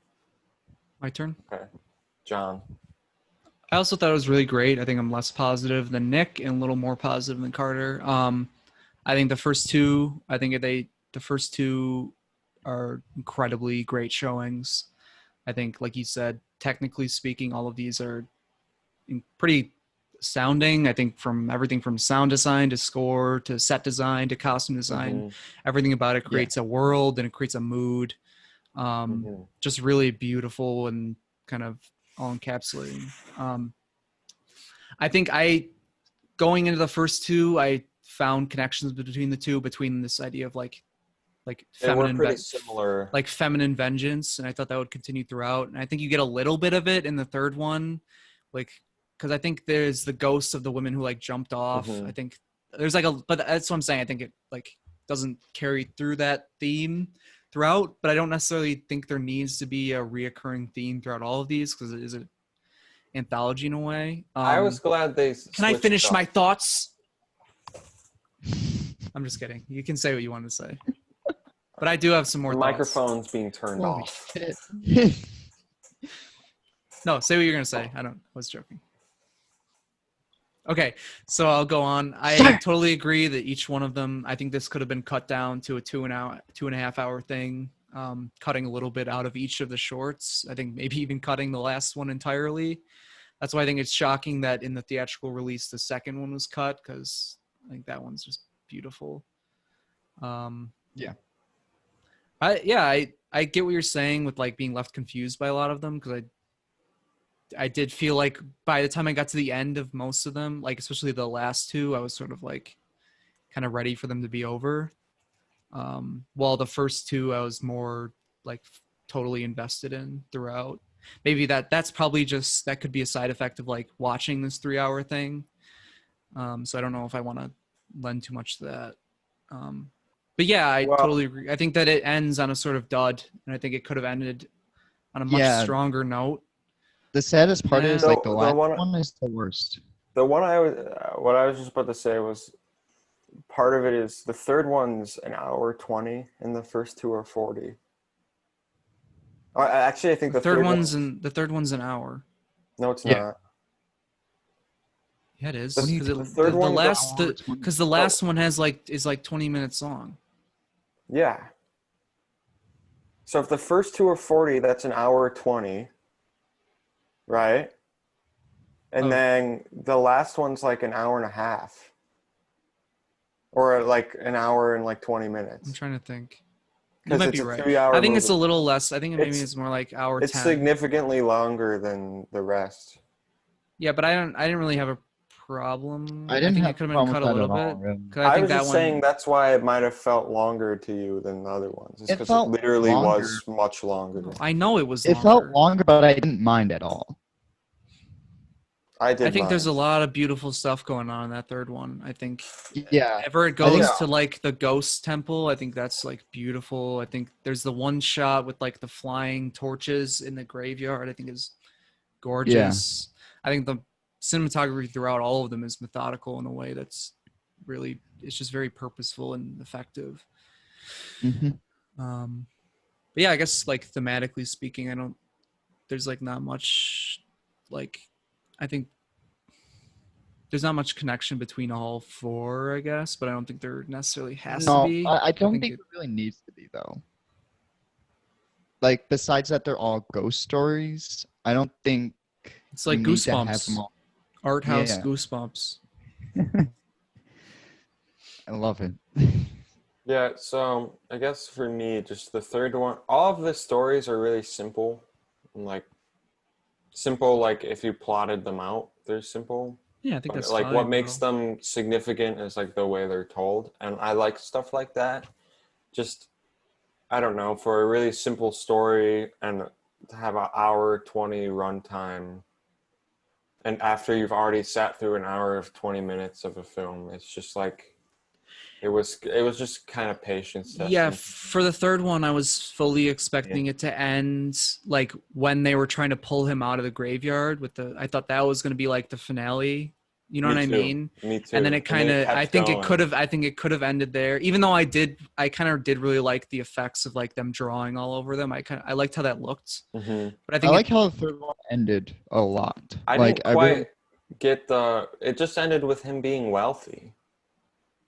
My turn. Okay. John. I also thought it was really great. I think I'm less positive than Nick and a little more positive than Carter. I think the first two are incredibly great showings. I think, like you said, technically speaking, all of these are pretty astounding. I think from everything from sound design to score to set design to costume design, everything about it creates a world and it creates a mood. Just really beautiful and kind of all encapsulating. I think going into the first two, I found connections between the two, between this idea of like feminine, pretty similar, like feminine vengeance, and I thought that would continue throughout. And I think you get a little bit of it in the third one, like because I think there's the ghosts of the women who like jumped off. I think there's like but that's what I'm saying. I think it like doesn't carry through that theme throughout, but I don't necessarily think there needs to be a reoccurring theme throughout all of these because it is an anthology in a way. I was glad they. Can I finish my thoughts? I'm just kidding. You can say what you want to say, but I do have some more. The thoughts. microphone's being turned off. No, say what you're gonna say. I was joking. Okay, so I'll go on. I totally agree that each one of them, I think this could have been cut down to a 2.5 hour thing, cutting a little bit out of each of the shorts. I think maybe even cutting the last one entirely. That's why I think it's shocking that in the theatrical release, the second one was cut, because I think that one's just beautiful. Yeah. I get what you're saying with like being left confused by a lot of them, because I did feel like by the time I got to the end of most of them, like especially the last two, I was sort of like kind of ready for them to be over. While the first two, I was more like totally invested in throughout. Maybe that's probably just, that could be a side effect of like watching this 3 hour thing. So I don't know if I want to lend too much to that. But yeah, I Well, totally agree. I think that it ends on a sort of dud, and I think it could have ended on a much Yeah. stronger note. The saddest part is The- like the the last one- one is the worst. The one what I was just about to say was part of it is the third one's an hour 20 and the first two are 40. Actually, I think The the third one's an hour. No, it's Yeah. not. Yeah, it is. The- Because the third one because the last one is like 20 minutes long. Yeah. So if the first two are 40, that's an hour 20, right? And Oh. then the last one's like an hour and a half. Or like an hour and like 20 I'm minutes. trying to think. You Because might it's be a right. 3 hour I think it's a movie. little less. I think maybe It's- it's more like hour It's 10. significantly longer than the rest. Yeah, but I didn't really have a problem. I didn't think have it could a have been problem cut a with that little at all, bit. really. 'Cause I think was that just one, saying that's why it might have felt longer to you than the other ones. It's It because felt literally longer. was much longer. I know it was It longer. felt longer, but I didn't mind at all. I did I think there's a mind. lot of beautiful stuff going on in that third one. I think Yeah. ever it I think- goes to like the ghost temple, I think that's like beautiful. I think there's the one shot with like the flying torches in the graveyard, I think is gorgeous. I think the cinematography throughout all of them is methodical in a way that's really, it's just very purposeful and effective. hmm But yeah, I guess like thematically speaking, there's like not much, like, I think there's not much connection between all four, I guess, but I don't think there necessarily has to No, be. I don't think think it- it really needs to be though. Like besides that, they're all ghost stories. I don't think It's like you need to have them Goosebumps, all. art house Yeah. Goosebumps. I love it. Yeah, so I guess for me, just the third one, all of the stories are really simple. And like if you plotted them out, they're simple. Yeah, I think that's Like fine, what makes though. them significant is like the way they're told. And I like stuff like that. Just I don't know, for a really simple story and to have an hour 20 runtime. And after you've already sat through an hour of 20 minutes of a film, it's just like it was just kind of patience testing. Yeah, for the third one, I was fully expecting it to end like when they were trying to pull him out of the graveyard with I thought that was going to be like the finale. You know Me what I too. mean? Me too. And then it kind of, kept I think going. it could have ended there. Even though I kind of did really like the effects of like them drawing all over them. I liked how that looked. Mhm. But I I think like how the third one ended a lot. I like didn't I quite really, get it just ended with him being wealthy.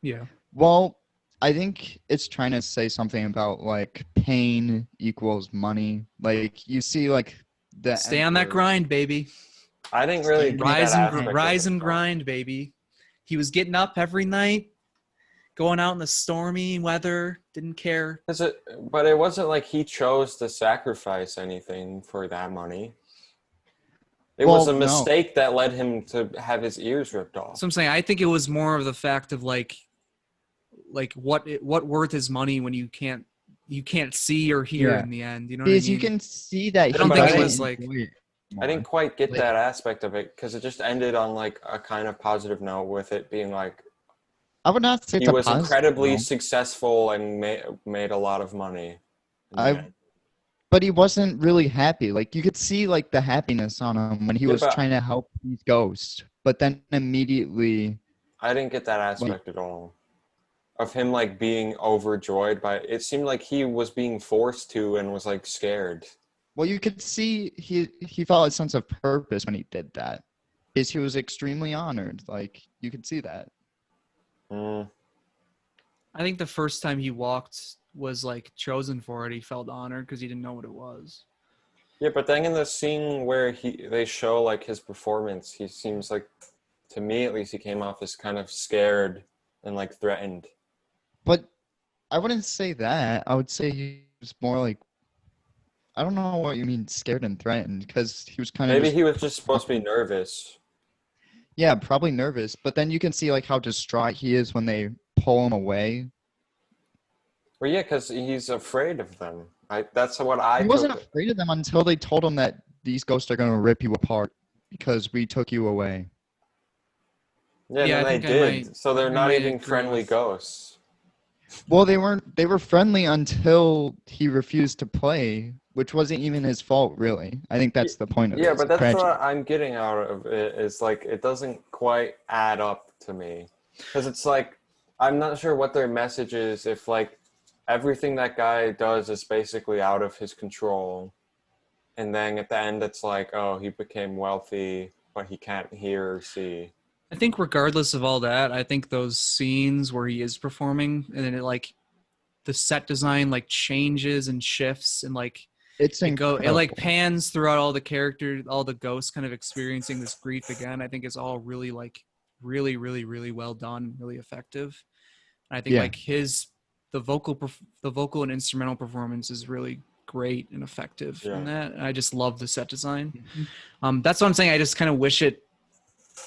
yeah. well, I think it's trying to say something about like pain equals money. Like you see, like the Stay on that emperor- grind, baby. I didn't really get Rise that and aspect of rise it, and though. grind, baby. He was getting up every night, going out in the stormy weather, didn't care. But it wasn't like he chose to sacrifice anything for that money. It was a Well, no. mistake that led him to have his ears ripped off. So I'm saying I think it was more of the fact of like what worth is money when you can't see or hear Yeah. in the end. You know Because what I mean? you can see that. I don't he think it doesn't was, like- enjoy it I didn't more. quite get Like- that aspect of it because it just ended on like a kind of positive note with it being like I would not say he it's a was positive incredibly note, successful and made a lot of money. in the I- end. but he wasn't really happy. Like you could see like the happiness on him when he Yeah, was but- trying to help these ghosts, but then immediately, I didn't get that aspect at all. Of him like being overjoyed by it. It seemed like he was being forced to and was like scared. well, you could see he felt a sense of purpose when he did that, is he was extremely honored. Like, you could see that. Mm. I think the first time he walked was like chosen for it. He felt honored because he didn't know what it was. Yeah, but then in the scene where they show like his performance, he seems like, to me at least, he came off as kind of scared and like threatened. But I wouldn't say that. I would say he was more like, I don't know what you mean scared and threatened, because he was kind of Maybe just, he was just supposed to be nervous. yeah, probably nervous. But then you can see like how distraught he is when they pull him away. Well, yeah, because he's afraid of them. That's what I He wasn't took. afraid of them until they told him that these ghosts are going to rip you apart because we took you away. Yeah, Yeah, and I then think they I did. might- So they're I not might even agree friendly with- ghosts. Well, they weren't. They were friendly until he refused to play, which wasn't even his fault, really. I think that's the point of Yeah, it. but that's what I'm getting out of it, is like it doesn't quite add up to me. Because it's like, I'm not sure what their message is if like everything that guy does is basically out of his control. And then at the end it's like, oh, he became wealthy, but he can't hear or see. I think regardless of all that, I think those scenes where he is performing and then it like the set design like changes and shifts and like It's it like incredible. pans throughout all the characters, all the ghosts kind of experiencing this grief again. I think it's all really like really, really, really well done, really effective. And I think Yeah. like the vocal and instrumental performance is really great and effective Yeah. in that. And I just love the set design. Mhm. That's what I'm saying. I just kind of wish it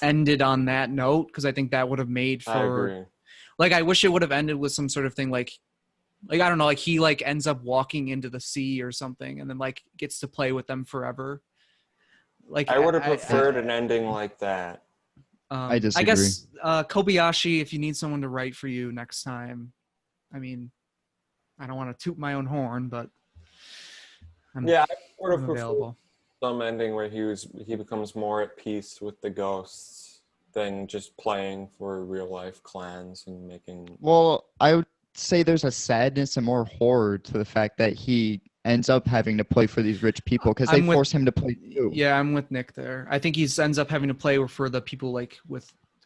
ended on that note because I think that would have made I for agree. like I wish it would have ended with some sort of thing like I don't know, like he like ends up walking into the sea or something and then like gets to play with them forever. Like I would have preferred an ending like that. I disagree. I guess Kobayashi, if you need someone to write for you next time, I mean, I don't want to toot my own horn, but Yeah, I would have I'm preferred available. some ending where he becomes more at peace with the ghosts than just playing for real life clans and making. Well, I would say there's a sadness and more horror to the fact that he ends up having to play for these rich people because they I'm with- force him to play too. Yeah, I'm with Nick there. I think he ends up having to play for the people like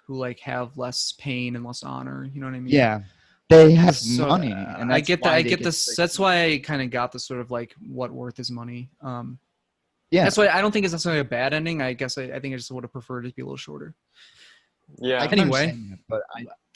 who like have less pain and less honor. You know what I mean? Yeah, they have So, money, and I that's get that. why I they get this. sick. That's why I kind of got the sort of like what worth is money. Yeah, That's why I don't think it's necessarily a bad ending. I guess I think I just would have preferred it to be a little shorter. Yeah, I can Anyway. understand that, but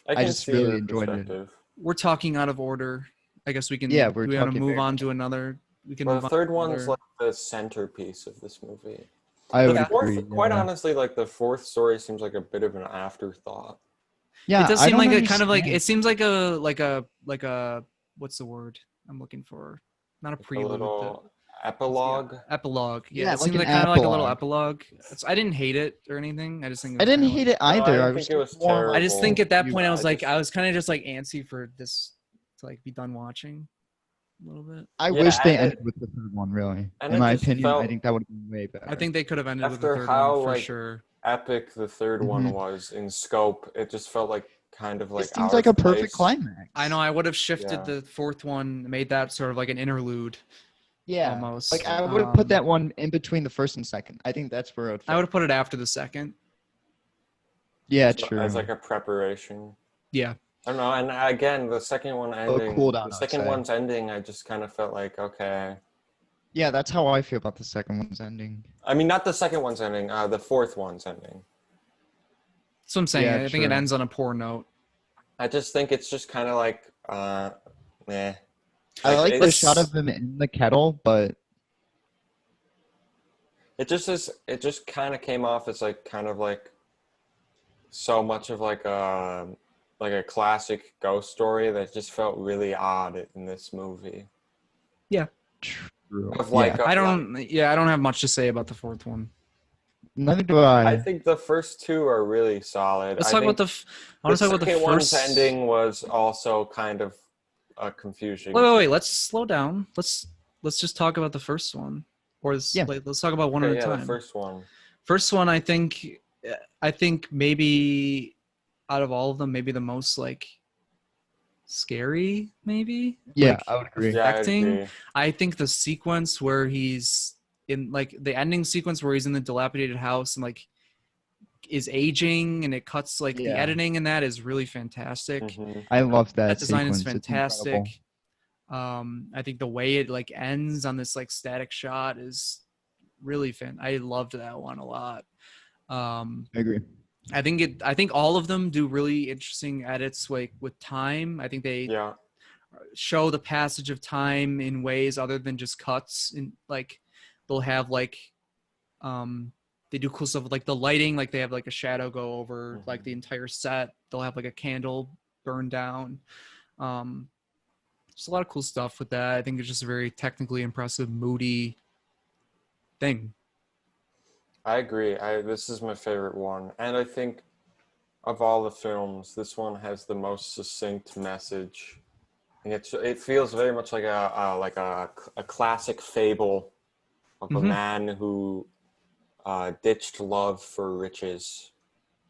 I can just see really your enjoyed it. perspective. We're talking out of order. I guess we can. Yeah, Do we're we want to talking move very on to another? We can Well, move the on. third to one's another- like the centerpiece of this movie. I would The fourth, agree. quite yeah. honestly, like the fourth story seems like a bit of an afterthought. Yeah, it does I seem don't like a kind of like understand. it seems like a what's the word I'm looking for? Not a Like a prelude. little epilogue. Epilogue. Yeah, Yeah, it like seems an like kind of like a little epilogue. epilogue. I didn't hate it or anything. I just think it I was didn't kinda hate like, it either. I I didn't was think it was just more like, I just think at that you- point I was like just- I was kind of just like antsy for this to like be done watching a little bit. I Yeah, wish they and ended with the third one. Really, and in it my just opinion, felt- I think that would have been way better. I think they could have ended with the After third how, one for like, sure. Epic the third one Mhm. was in scope. It just felt like kind of like it seems out like a of perfect place. climax. I know I would have shifted Yeah. the fourth one, made that sort of like an interlude. Yeah, almost. like I would have put Um, that one in between the first and second. I think that's where it would I would have put it after the second. Yeah, So- true. As like a preparation. Yeah. I don't know. And again, the second one ending. cool down, the I'd second say. one's ending. I just kind of felt like, okay. Yeah, that's how I feel about the second one's ending. I mean, not the second one's ending. The fourth one's ending. That's what I'm saying. Yeah, I think it true. ends on a poor note. I just think it's just kind of like, meh. I like the it's- shot of him in the kettle, but It just kind of came off as like kind of like so much of like a classic ghost story that just felt really odd in this movie. true. Of like, yeah. I don't have much to say about the fourth one. Neither do I. I think the first two are really solid. Let's I talk about think I want to talk about the second one's first ending was also kind of confusing. Wait. Let's slow down. Let's just talk about the first one. Or Yeah. let's talk about one Okay, at a yeah, time. the first one. First one, I think maybe out of all of them, maybe the most like scary, maybe. yeah, Like, I would agree. Yeah, I affecting. agree. I think the sequence where he's in like the ending sequence where he's in the dilapidated house and like is aging, and it cuts like the Yeah. editing in that is really fantastic. Mhm. I love that That design is sequence. It's incredible. fantastic. I think the way it like ends on this like static shot is really I loved that one a lot. I agree. I think all of them do really interesting edits like with time. I think they Yeah. show the passage of time in ways other than just cuts. And like they'll have like they do cool stuff with like the lighting, like they have like a shadow go over like the entire set. They'll have like a candle burn down. There's a lot of cool stuff with that. I think it's just a very technically impressive, moody thing. I agree. This is my favorite one, and I think of all the films, this one has the most succinct message, and it feels very much like a classic fable of a man who ditched love for riches.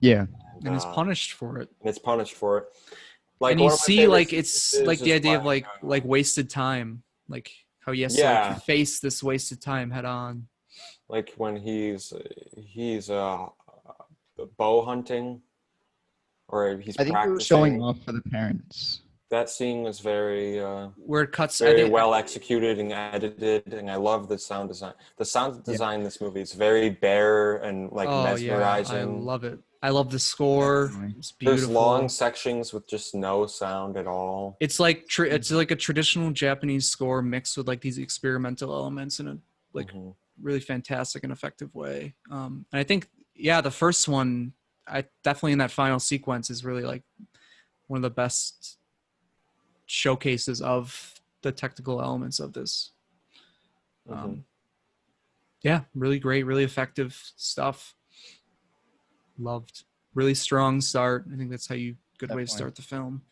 Yeah. And is punished for it. And it's punished for it. Like, and you one of my see favorite like it's scenes like the is idea of when, like wasted time, like how he has to Yeah. like face this wasted time head on. like when he's bow hunting, or he's I think we were practicing. showing off for the parents. That scene was very Where it cuts very well executed and edited, and I love the sound design. The sound design in this movie is very bare and like mesmerizing. I love it. I love the score. Definitely. It's beautiful. There's long sections with just no sound at all. It's like it's like a traditional Japanese score mixed with like these experimental elements in a like really fantastic and effective way. And I think the first one, I definitely in that final sequence is really like one of the best showcases of the technical elements of this. Really great, really effective stuff. Loved. Really strong start. I think that's how you good way to start the film.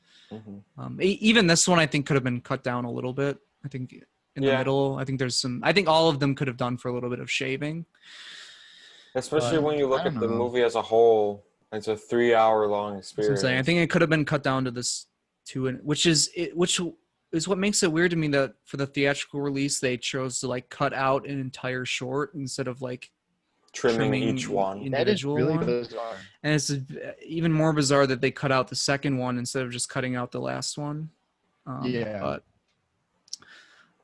Even this one I think could have been cut down a little bit. I think in the middle, I think there's some, I think all of them could have done for a little bit of shaving. Especially when you look at the movie as a whole. It's a 3-hour long experience. I think it could have been cut down to this 2, which is what makes it weird to me that for the theatrical release they chose to like cut out an entire short instead of like trimming each one. Individual that is really one. bizarre. And it's even more bizarre that they cut out the second one instead of just cutting out the last one. But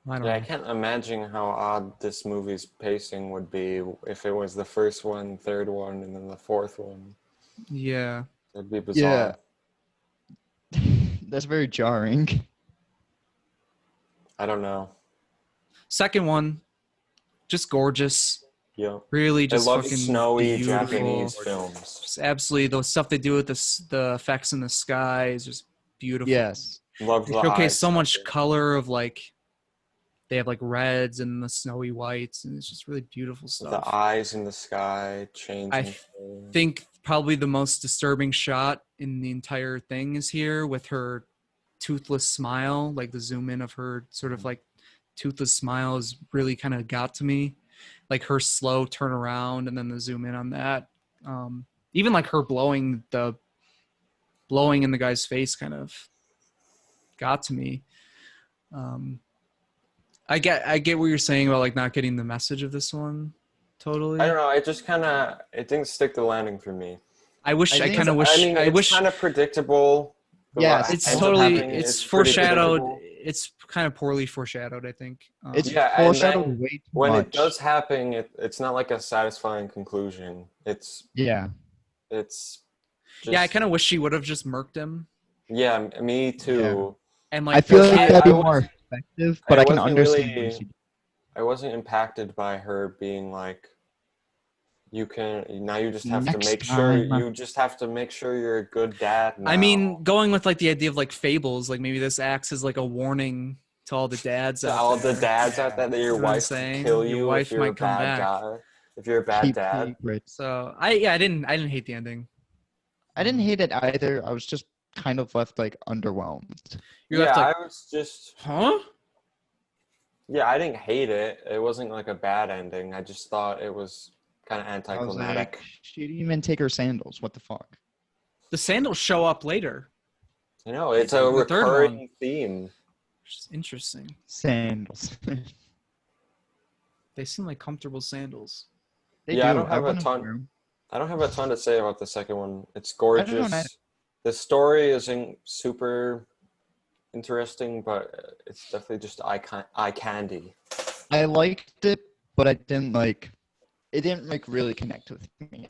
I don't know. I can't imagine how odd this movie's pacing would be if it was the first one, third one, and then the fourth one. Yeah. It'd be bizarre. Yeah. That's very jarring. I don't know. Second one, just gorgeous. Yeah. Really just I love fucking snowy beautiful. Japanese films. Just absolutely, the stuff they do with the effects in the sky is just beautiful. Yes. Love They the showcase eyes so much stuff. color of like, they have like reds and the snowy whites, and it's just really beautiful stuff. The eyes in the sky changing. I think probably the most disturbing shot in the entire thing is here with her toothless smile, like the zoom in of her sort of like toothless smile is really kind of got to me, like her slow turn around and then the zoom in on that. Even like her blowing in the guy's face kind of got to me. I get what you're saying about like not getting the message of this one totally. I don't know. It didn't stick the landing for me. I wish it's kind of predictable. Yes, it's Ends up totally happening, it's pretty foreshadowed. predictable. It's kind of poorly foreshadowed, I think. It's Yeah, foreshadowed and then way too when much. it does happen, it's not like a satisfying conclusion. It's just, I kind of wish she would have just murked him. Yeah, me too. And like I feel like that'd be I more effective, but I can wasn't understand really- why she. I wasn't impacted by her being like, you just have Next to make sure time. you just have to make sure you're a good dad now. I mean, going with like the idea of like fables, like maybe this acts as like a warning to all the dads to out all there. the dads out there that your You know what I'm wife can saying? kill Your you wife if you're a might come bad back. guy. If you're a bad Keep dad. secrets. So I didn't hate the ending. I didn't hate it either. I was just kind of left like underwhelmed. You're left like, I was just huh? Yeah, I didn't hate it. It wasn't like a bad ending. I just thought it was kind of I was anticlimactic. like, she didn't even take her sandals. What the fuck? The sandals show up later, You know, it's a The third recurring one. theme. which is interesting. Sandals. They seem like comfortable sandals. They Yeah, I do. don't have a wouldn't ton- wear 'em. I don't have a ton to say about the second one. It's I don't know, gorgeous. The story isn't super interesting, but it's definitely just eye candy. I liked it, but I didn't like. It didn't like really connect with me,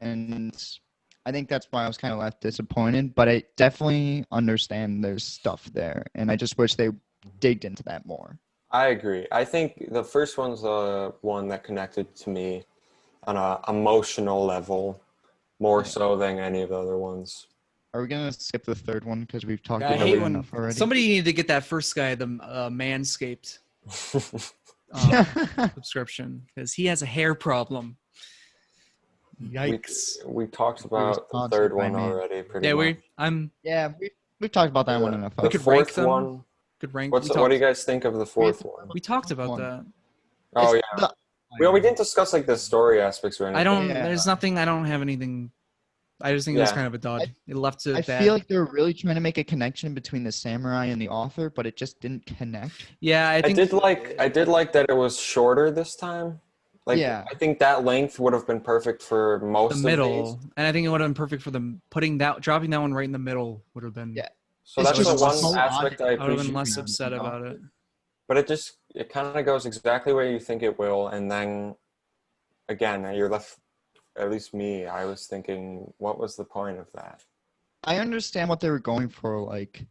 And I think that's why I was kind of left disappointed. But I definitely understand there's stuff there, and I just wish they digged into that more. I agree. I think the first one's the one that connected to me on a emotional level more so than any of the other ones. Are we gonna skip the third one because we've talked I about hate it when enough already? somebody needed to get that first guy the Manscaped subscription because he has a hair problem. Yikes! We talked about the sponsored third by one me. already pretty Yeah, much. Yeah, we've talked about that one enough. The could rank fourth them. one. Good rank. What do you guys think of the fourth one? We talked about One. that. Oh It's yeah. We didn't discuss like the story aspects or anything. I don't. Yeah. There's nothing. I don't have anything. I just think it was Yeah. kind of a dud. It left it I bad. feel like they're really trying to make a connection between the samurai and the author, but it just didn't connect. Yeah, I think I did like that it was shorter this time. Like Yeah. I think that length would have been perfect for most the of middle, these. and I think it would have been perfect for them dropping that one right in the middle would have been. Yeah. So It's that's the just one so aspect I I would have appreciate. been less upset about it. But it kind of goes exactly where you think it will, and then again you're left. At least me, I was thinking, what was the point of that? I understand what they were going for. Like,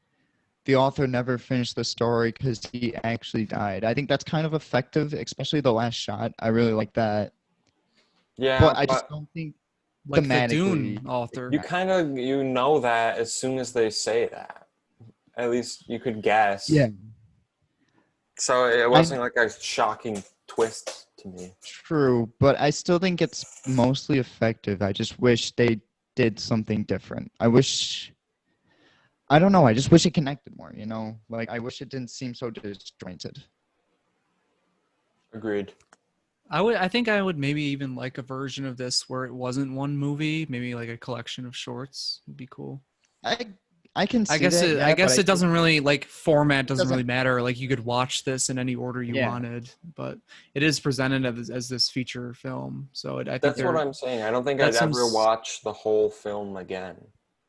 the author never finished the story because he actually died. I think that's kind of effective, especially the last shot. I really like that. Yeah, But I just don't think Like the thematically. Dune author. you know that as soon as they say that. At least you could guess. Yeah, So it wasn't like a shocking twist to me. true. But I still think it's mostly effective. I just wish they did something different. I don't know. I just wish it connected more, Like, I wish it didn't seem so disjointed. Agreed. I think I would maybe even like a version of this where it wasn't one movie, maybe like a collection of shorts would be cool. I can see I guess that, it yeah, I guess but it doesn't really like format doesn't doesn't- really matter. Like you could watch this in any order you Yeah. wanted, but it is presented as this feature film. So I think That's what I'm saying. I don't think that I'd ever seems- watch the whole film again.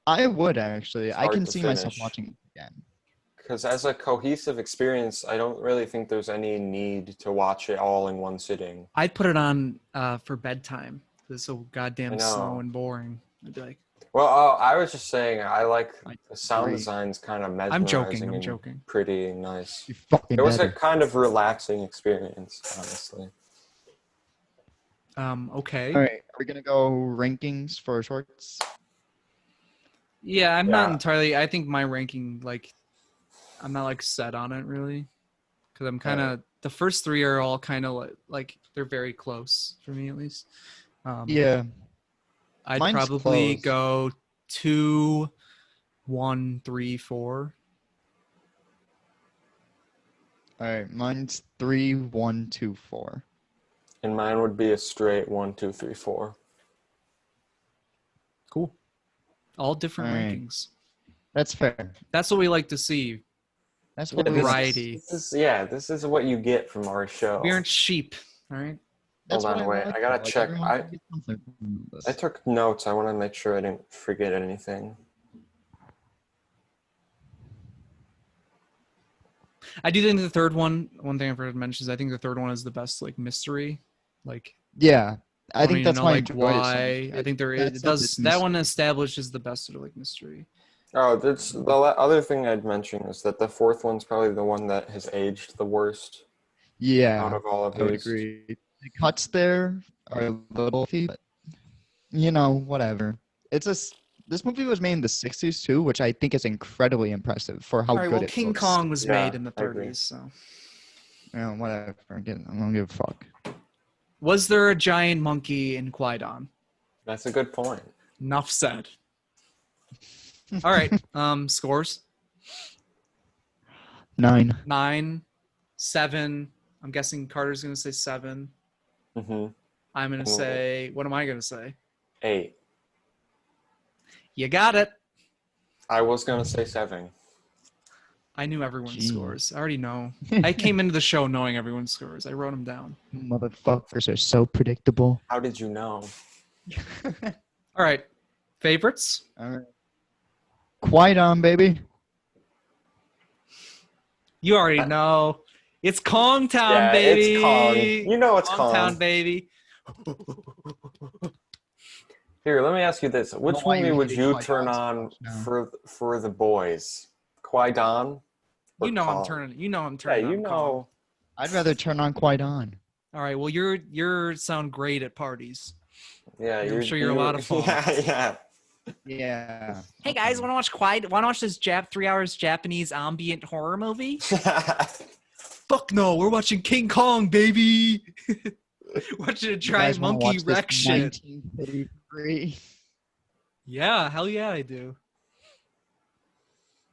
I would actually. I Start can to see myself finish. watching it again. Because as a cohesive experience, I don't really think there's any need to watch it all in one sitting. I'd put it on for bedtime. It's so I goddamn know. slow and boring. I'd be like, Well, I was just saying I like I the sound agree. design's kind of mesmerizing I'm joking. I'm and joking. pretty and nice. You fucking It was a better. kind of relaxing experience, honestly. Okay. All right, are we gonna go rankings for shorts? Yeah, I'm not Yeah. entirely. I think my ranking, like, I'm not like set on it really, because I'm kind of the first three are all kind of like they're very close for me at least. Yeah, I'd mine's probably close. go 2, 1, 3, 4. all right. Mine's 3, 1, 2, 4. And mine would be a straight 1, 2, 3, 4. Cool. All different All right. rankings. That's fair. That's what we like to see. That's what Yeah, we like. Variety. This is what you get from our show. We aren't sheep. All right. That's Hold what on, wait. like I gotta though. check. Everyone should get something from this. I took notes. I want to make sure I didn't forget anything. I do think the third one thing I forgot to mention is I think the third one is the best like mystery. Like Yeah, I don't think even that's know, why I like enjoyed it so why. much. I think there That's it not does this that one mystery. establishes the best sort of like mystery. Oh, that's the other thing I'd mention is that the fourth one's probably the one that has aged the worst out Yeah, of all of I would these. agree. The cuts there are a little iffy, but whatever. This movie was made in the 60s too, which I think is incredibly impressive for how All right, good well, it King looks. Kong was Yeah, made in the I agree. 30s, so. Whatever. I don't give a fuck. Was there a giant monkey in Kwaidan? That's a good point. Enough said. All right, scores. 9. 9, 7. I'm guessing Carter's going to say 7. Mm-hmm. I'm going to say, what am I going to say? 8. You got it. I was gonna say 7. I knew everyone's Jeez. scores. I already know. I came into the show knowing everyone's scores. I wrote them down. Motherfuckers are so predictable. How did you know? All right. Favorites? All right. Kwaidan, baby. You already know. It's Kong Town, Yeah, baby. it's Kong. You know it's Kong Town, Kong. baby. Here, let me ask you this: which why movie you would hate you Kwaidan turn so on much now. for the boys? Kwaidan? or You know I'm Kong? turning. You know I'm Yeah, turning. you on Kong. know. I'd rather turn on Kwaidan. All right. Well, you're sound great at parties. Yeah, I'm sure you're a lot of fun. Yeah. Yeah. Hey guys, want to watch Want to watch this 3 hours Japanese ambient horror movie? Fuck no, we're watching King Kong, baby. Watching a You giant guys wanna monkey watch this wreck shit. 1933. Yeah, hell yeah, I do.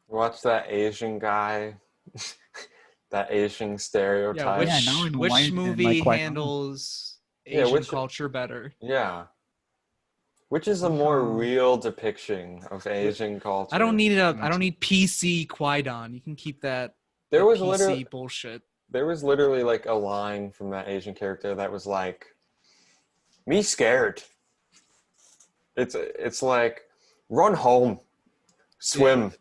Watch that Asian guy. That Asian stereotype. Yeah, which Yeah, now I'm which winding movie like Kwaidan. handles Yeah, Asian which- culture better? Yeah. Which is a more real depiction of Asian culture? I don't need PC Kwaidan. You can keep that. There that was PC literally bullshit. there was literally like a line from that Asian character that was like, "Me scared." It's like, "Run home, swim."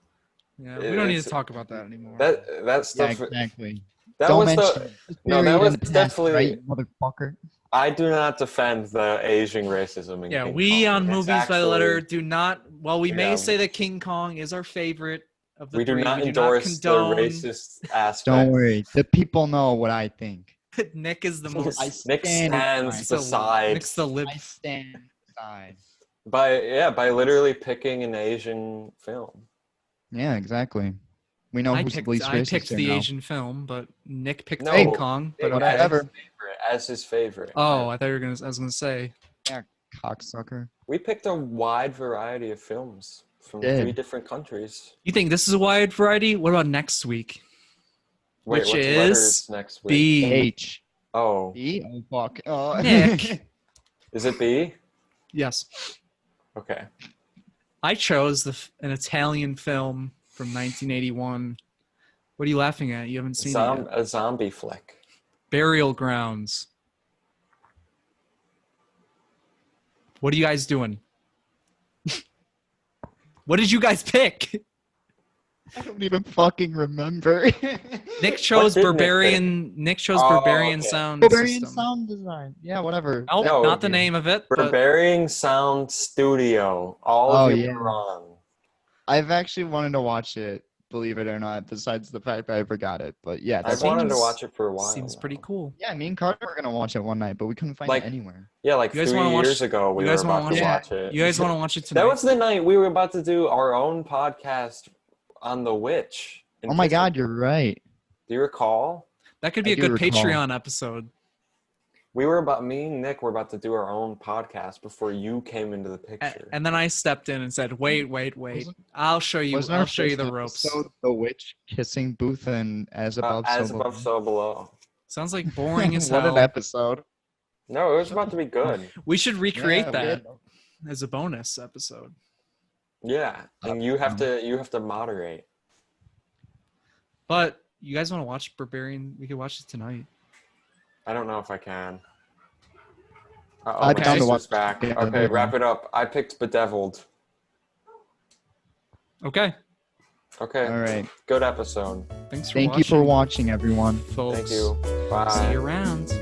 Yeah, we don't need to It's- talk about that anymore. That Yeah, stuff. exactly. That Don't was mention the. it. It's No, that buried was in the past, definitely. right, motherfucker. I do not defend the Asian racism in Yeah, King we Kong. on It's Movies by the Letter actually- do not. While we may Yeah. say that King Kong is our favorite of the We do three, not we do endorse not condone. the racist aspect. Don't worry. The people know what I think. Nick is the I most. Nick stand stands Nick's the- beside Nick's the lip. I stand aside. by literally picking an Asian film. Yeah, exactly. We know I who's picked. the least I racist picked here the now. Asian film, but Nick picked No. King Kong. But Nick okay. whatever. As his favorite. Oh, I thought you were gonna. I was gonna say. Cocksucker. We picked a wide variety of films from Did. 3 different countries. You think this is a wide variety? What about next week? Wait, Which what's is letters next week? B. H. Oh, B? Oh, fuck. Oh. Nick. is it B? Yes, Okay. I chose an Italian film from 1981. What are you laughing at? You haven't seen it yet. A zombie flick. Burial Grounds. What are you guys doing? What did you guys pick? I don't even fucking remember. Nick chose did Nick Barbarian. Nick chose Oh, Barbarian okay. Sound Barbarian System. sound design. Yeah, whatever. Nope, No. not the name of it. But Barbarian Sound Studio. All Oh, of you yeah. are wrong. I've actually wanted to watch it, believe it or not, besides the fact that I forgot it. But yeah, I've that wanted to seems- watch it for a while. seems now. pretty cool. Yeah, me and Carter were gonna watch it one night, but we couldn't find Like- it anywhere. Yeah, like You guys 3 wanna watch- years ago we you were guys wanna about to watch watch it. You guys want to watch it tonight? That was the night we were about to do our own podcast on The Witch. in Oh my Pittsburgh. god, you're right. Do you recall? That could be I a do good recall. Patreon episode. Me and Nick were about to do our own podcast before you came into the picture. And then I stepped in and said, "Wait. Wasn't- I'll show you. Wasn't I'll our show you first the ropes." episode The Witch kissing Booth and As Above, As So above, Below? so below. Sounds like boring as What hell. an episode. No, it was about to be good. We should recreate Yeah, that we- as a bonus episode. Yeah, and you have to moderate. But you guys want to watch Barbarian? We could watch it tonight. I don't know if I can. Oh, I'm my down to sister's watch back. together. Okay, wrap it up. I picked Bedeviled. Okay. Okay, All right. good episode. Thanks for Thank watching. you for watching, everyone. folks. Thank you. Bye. See you around.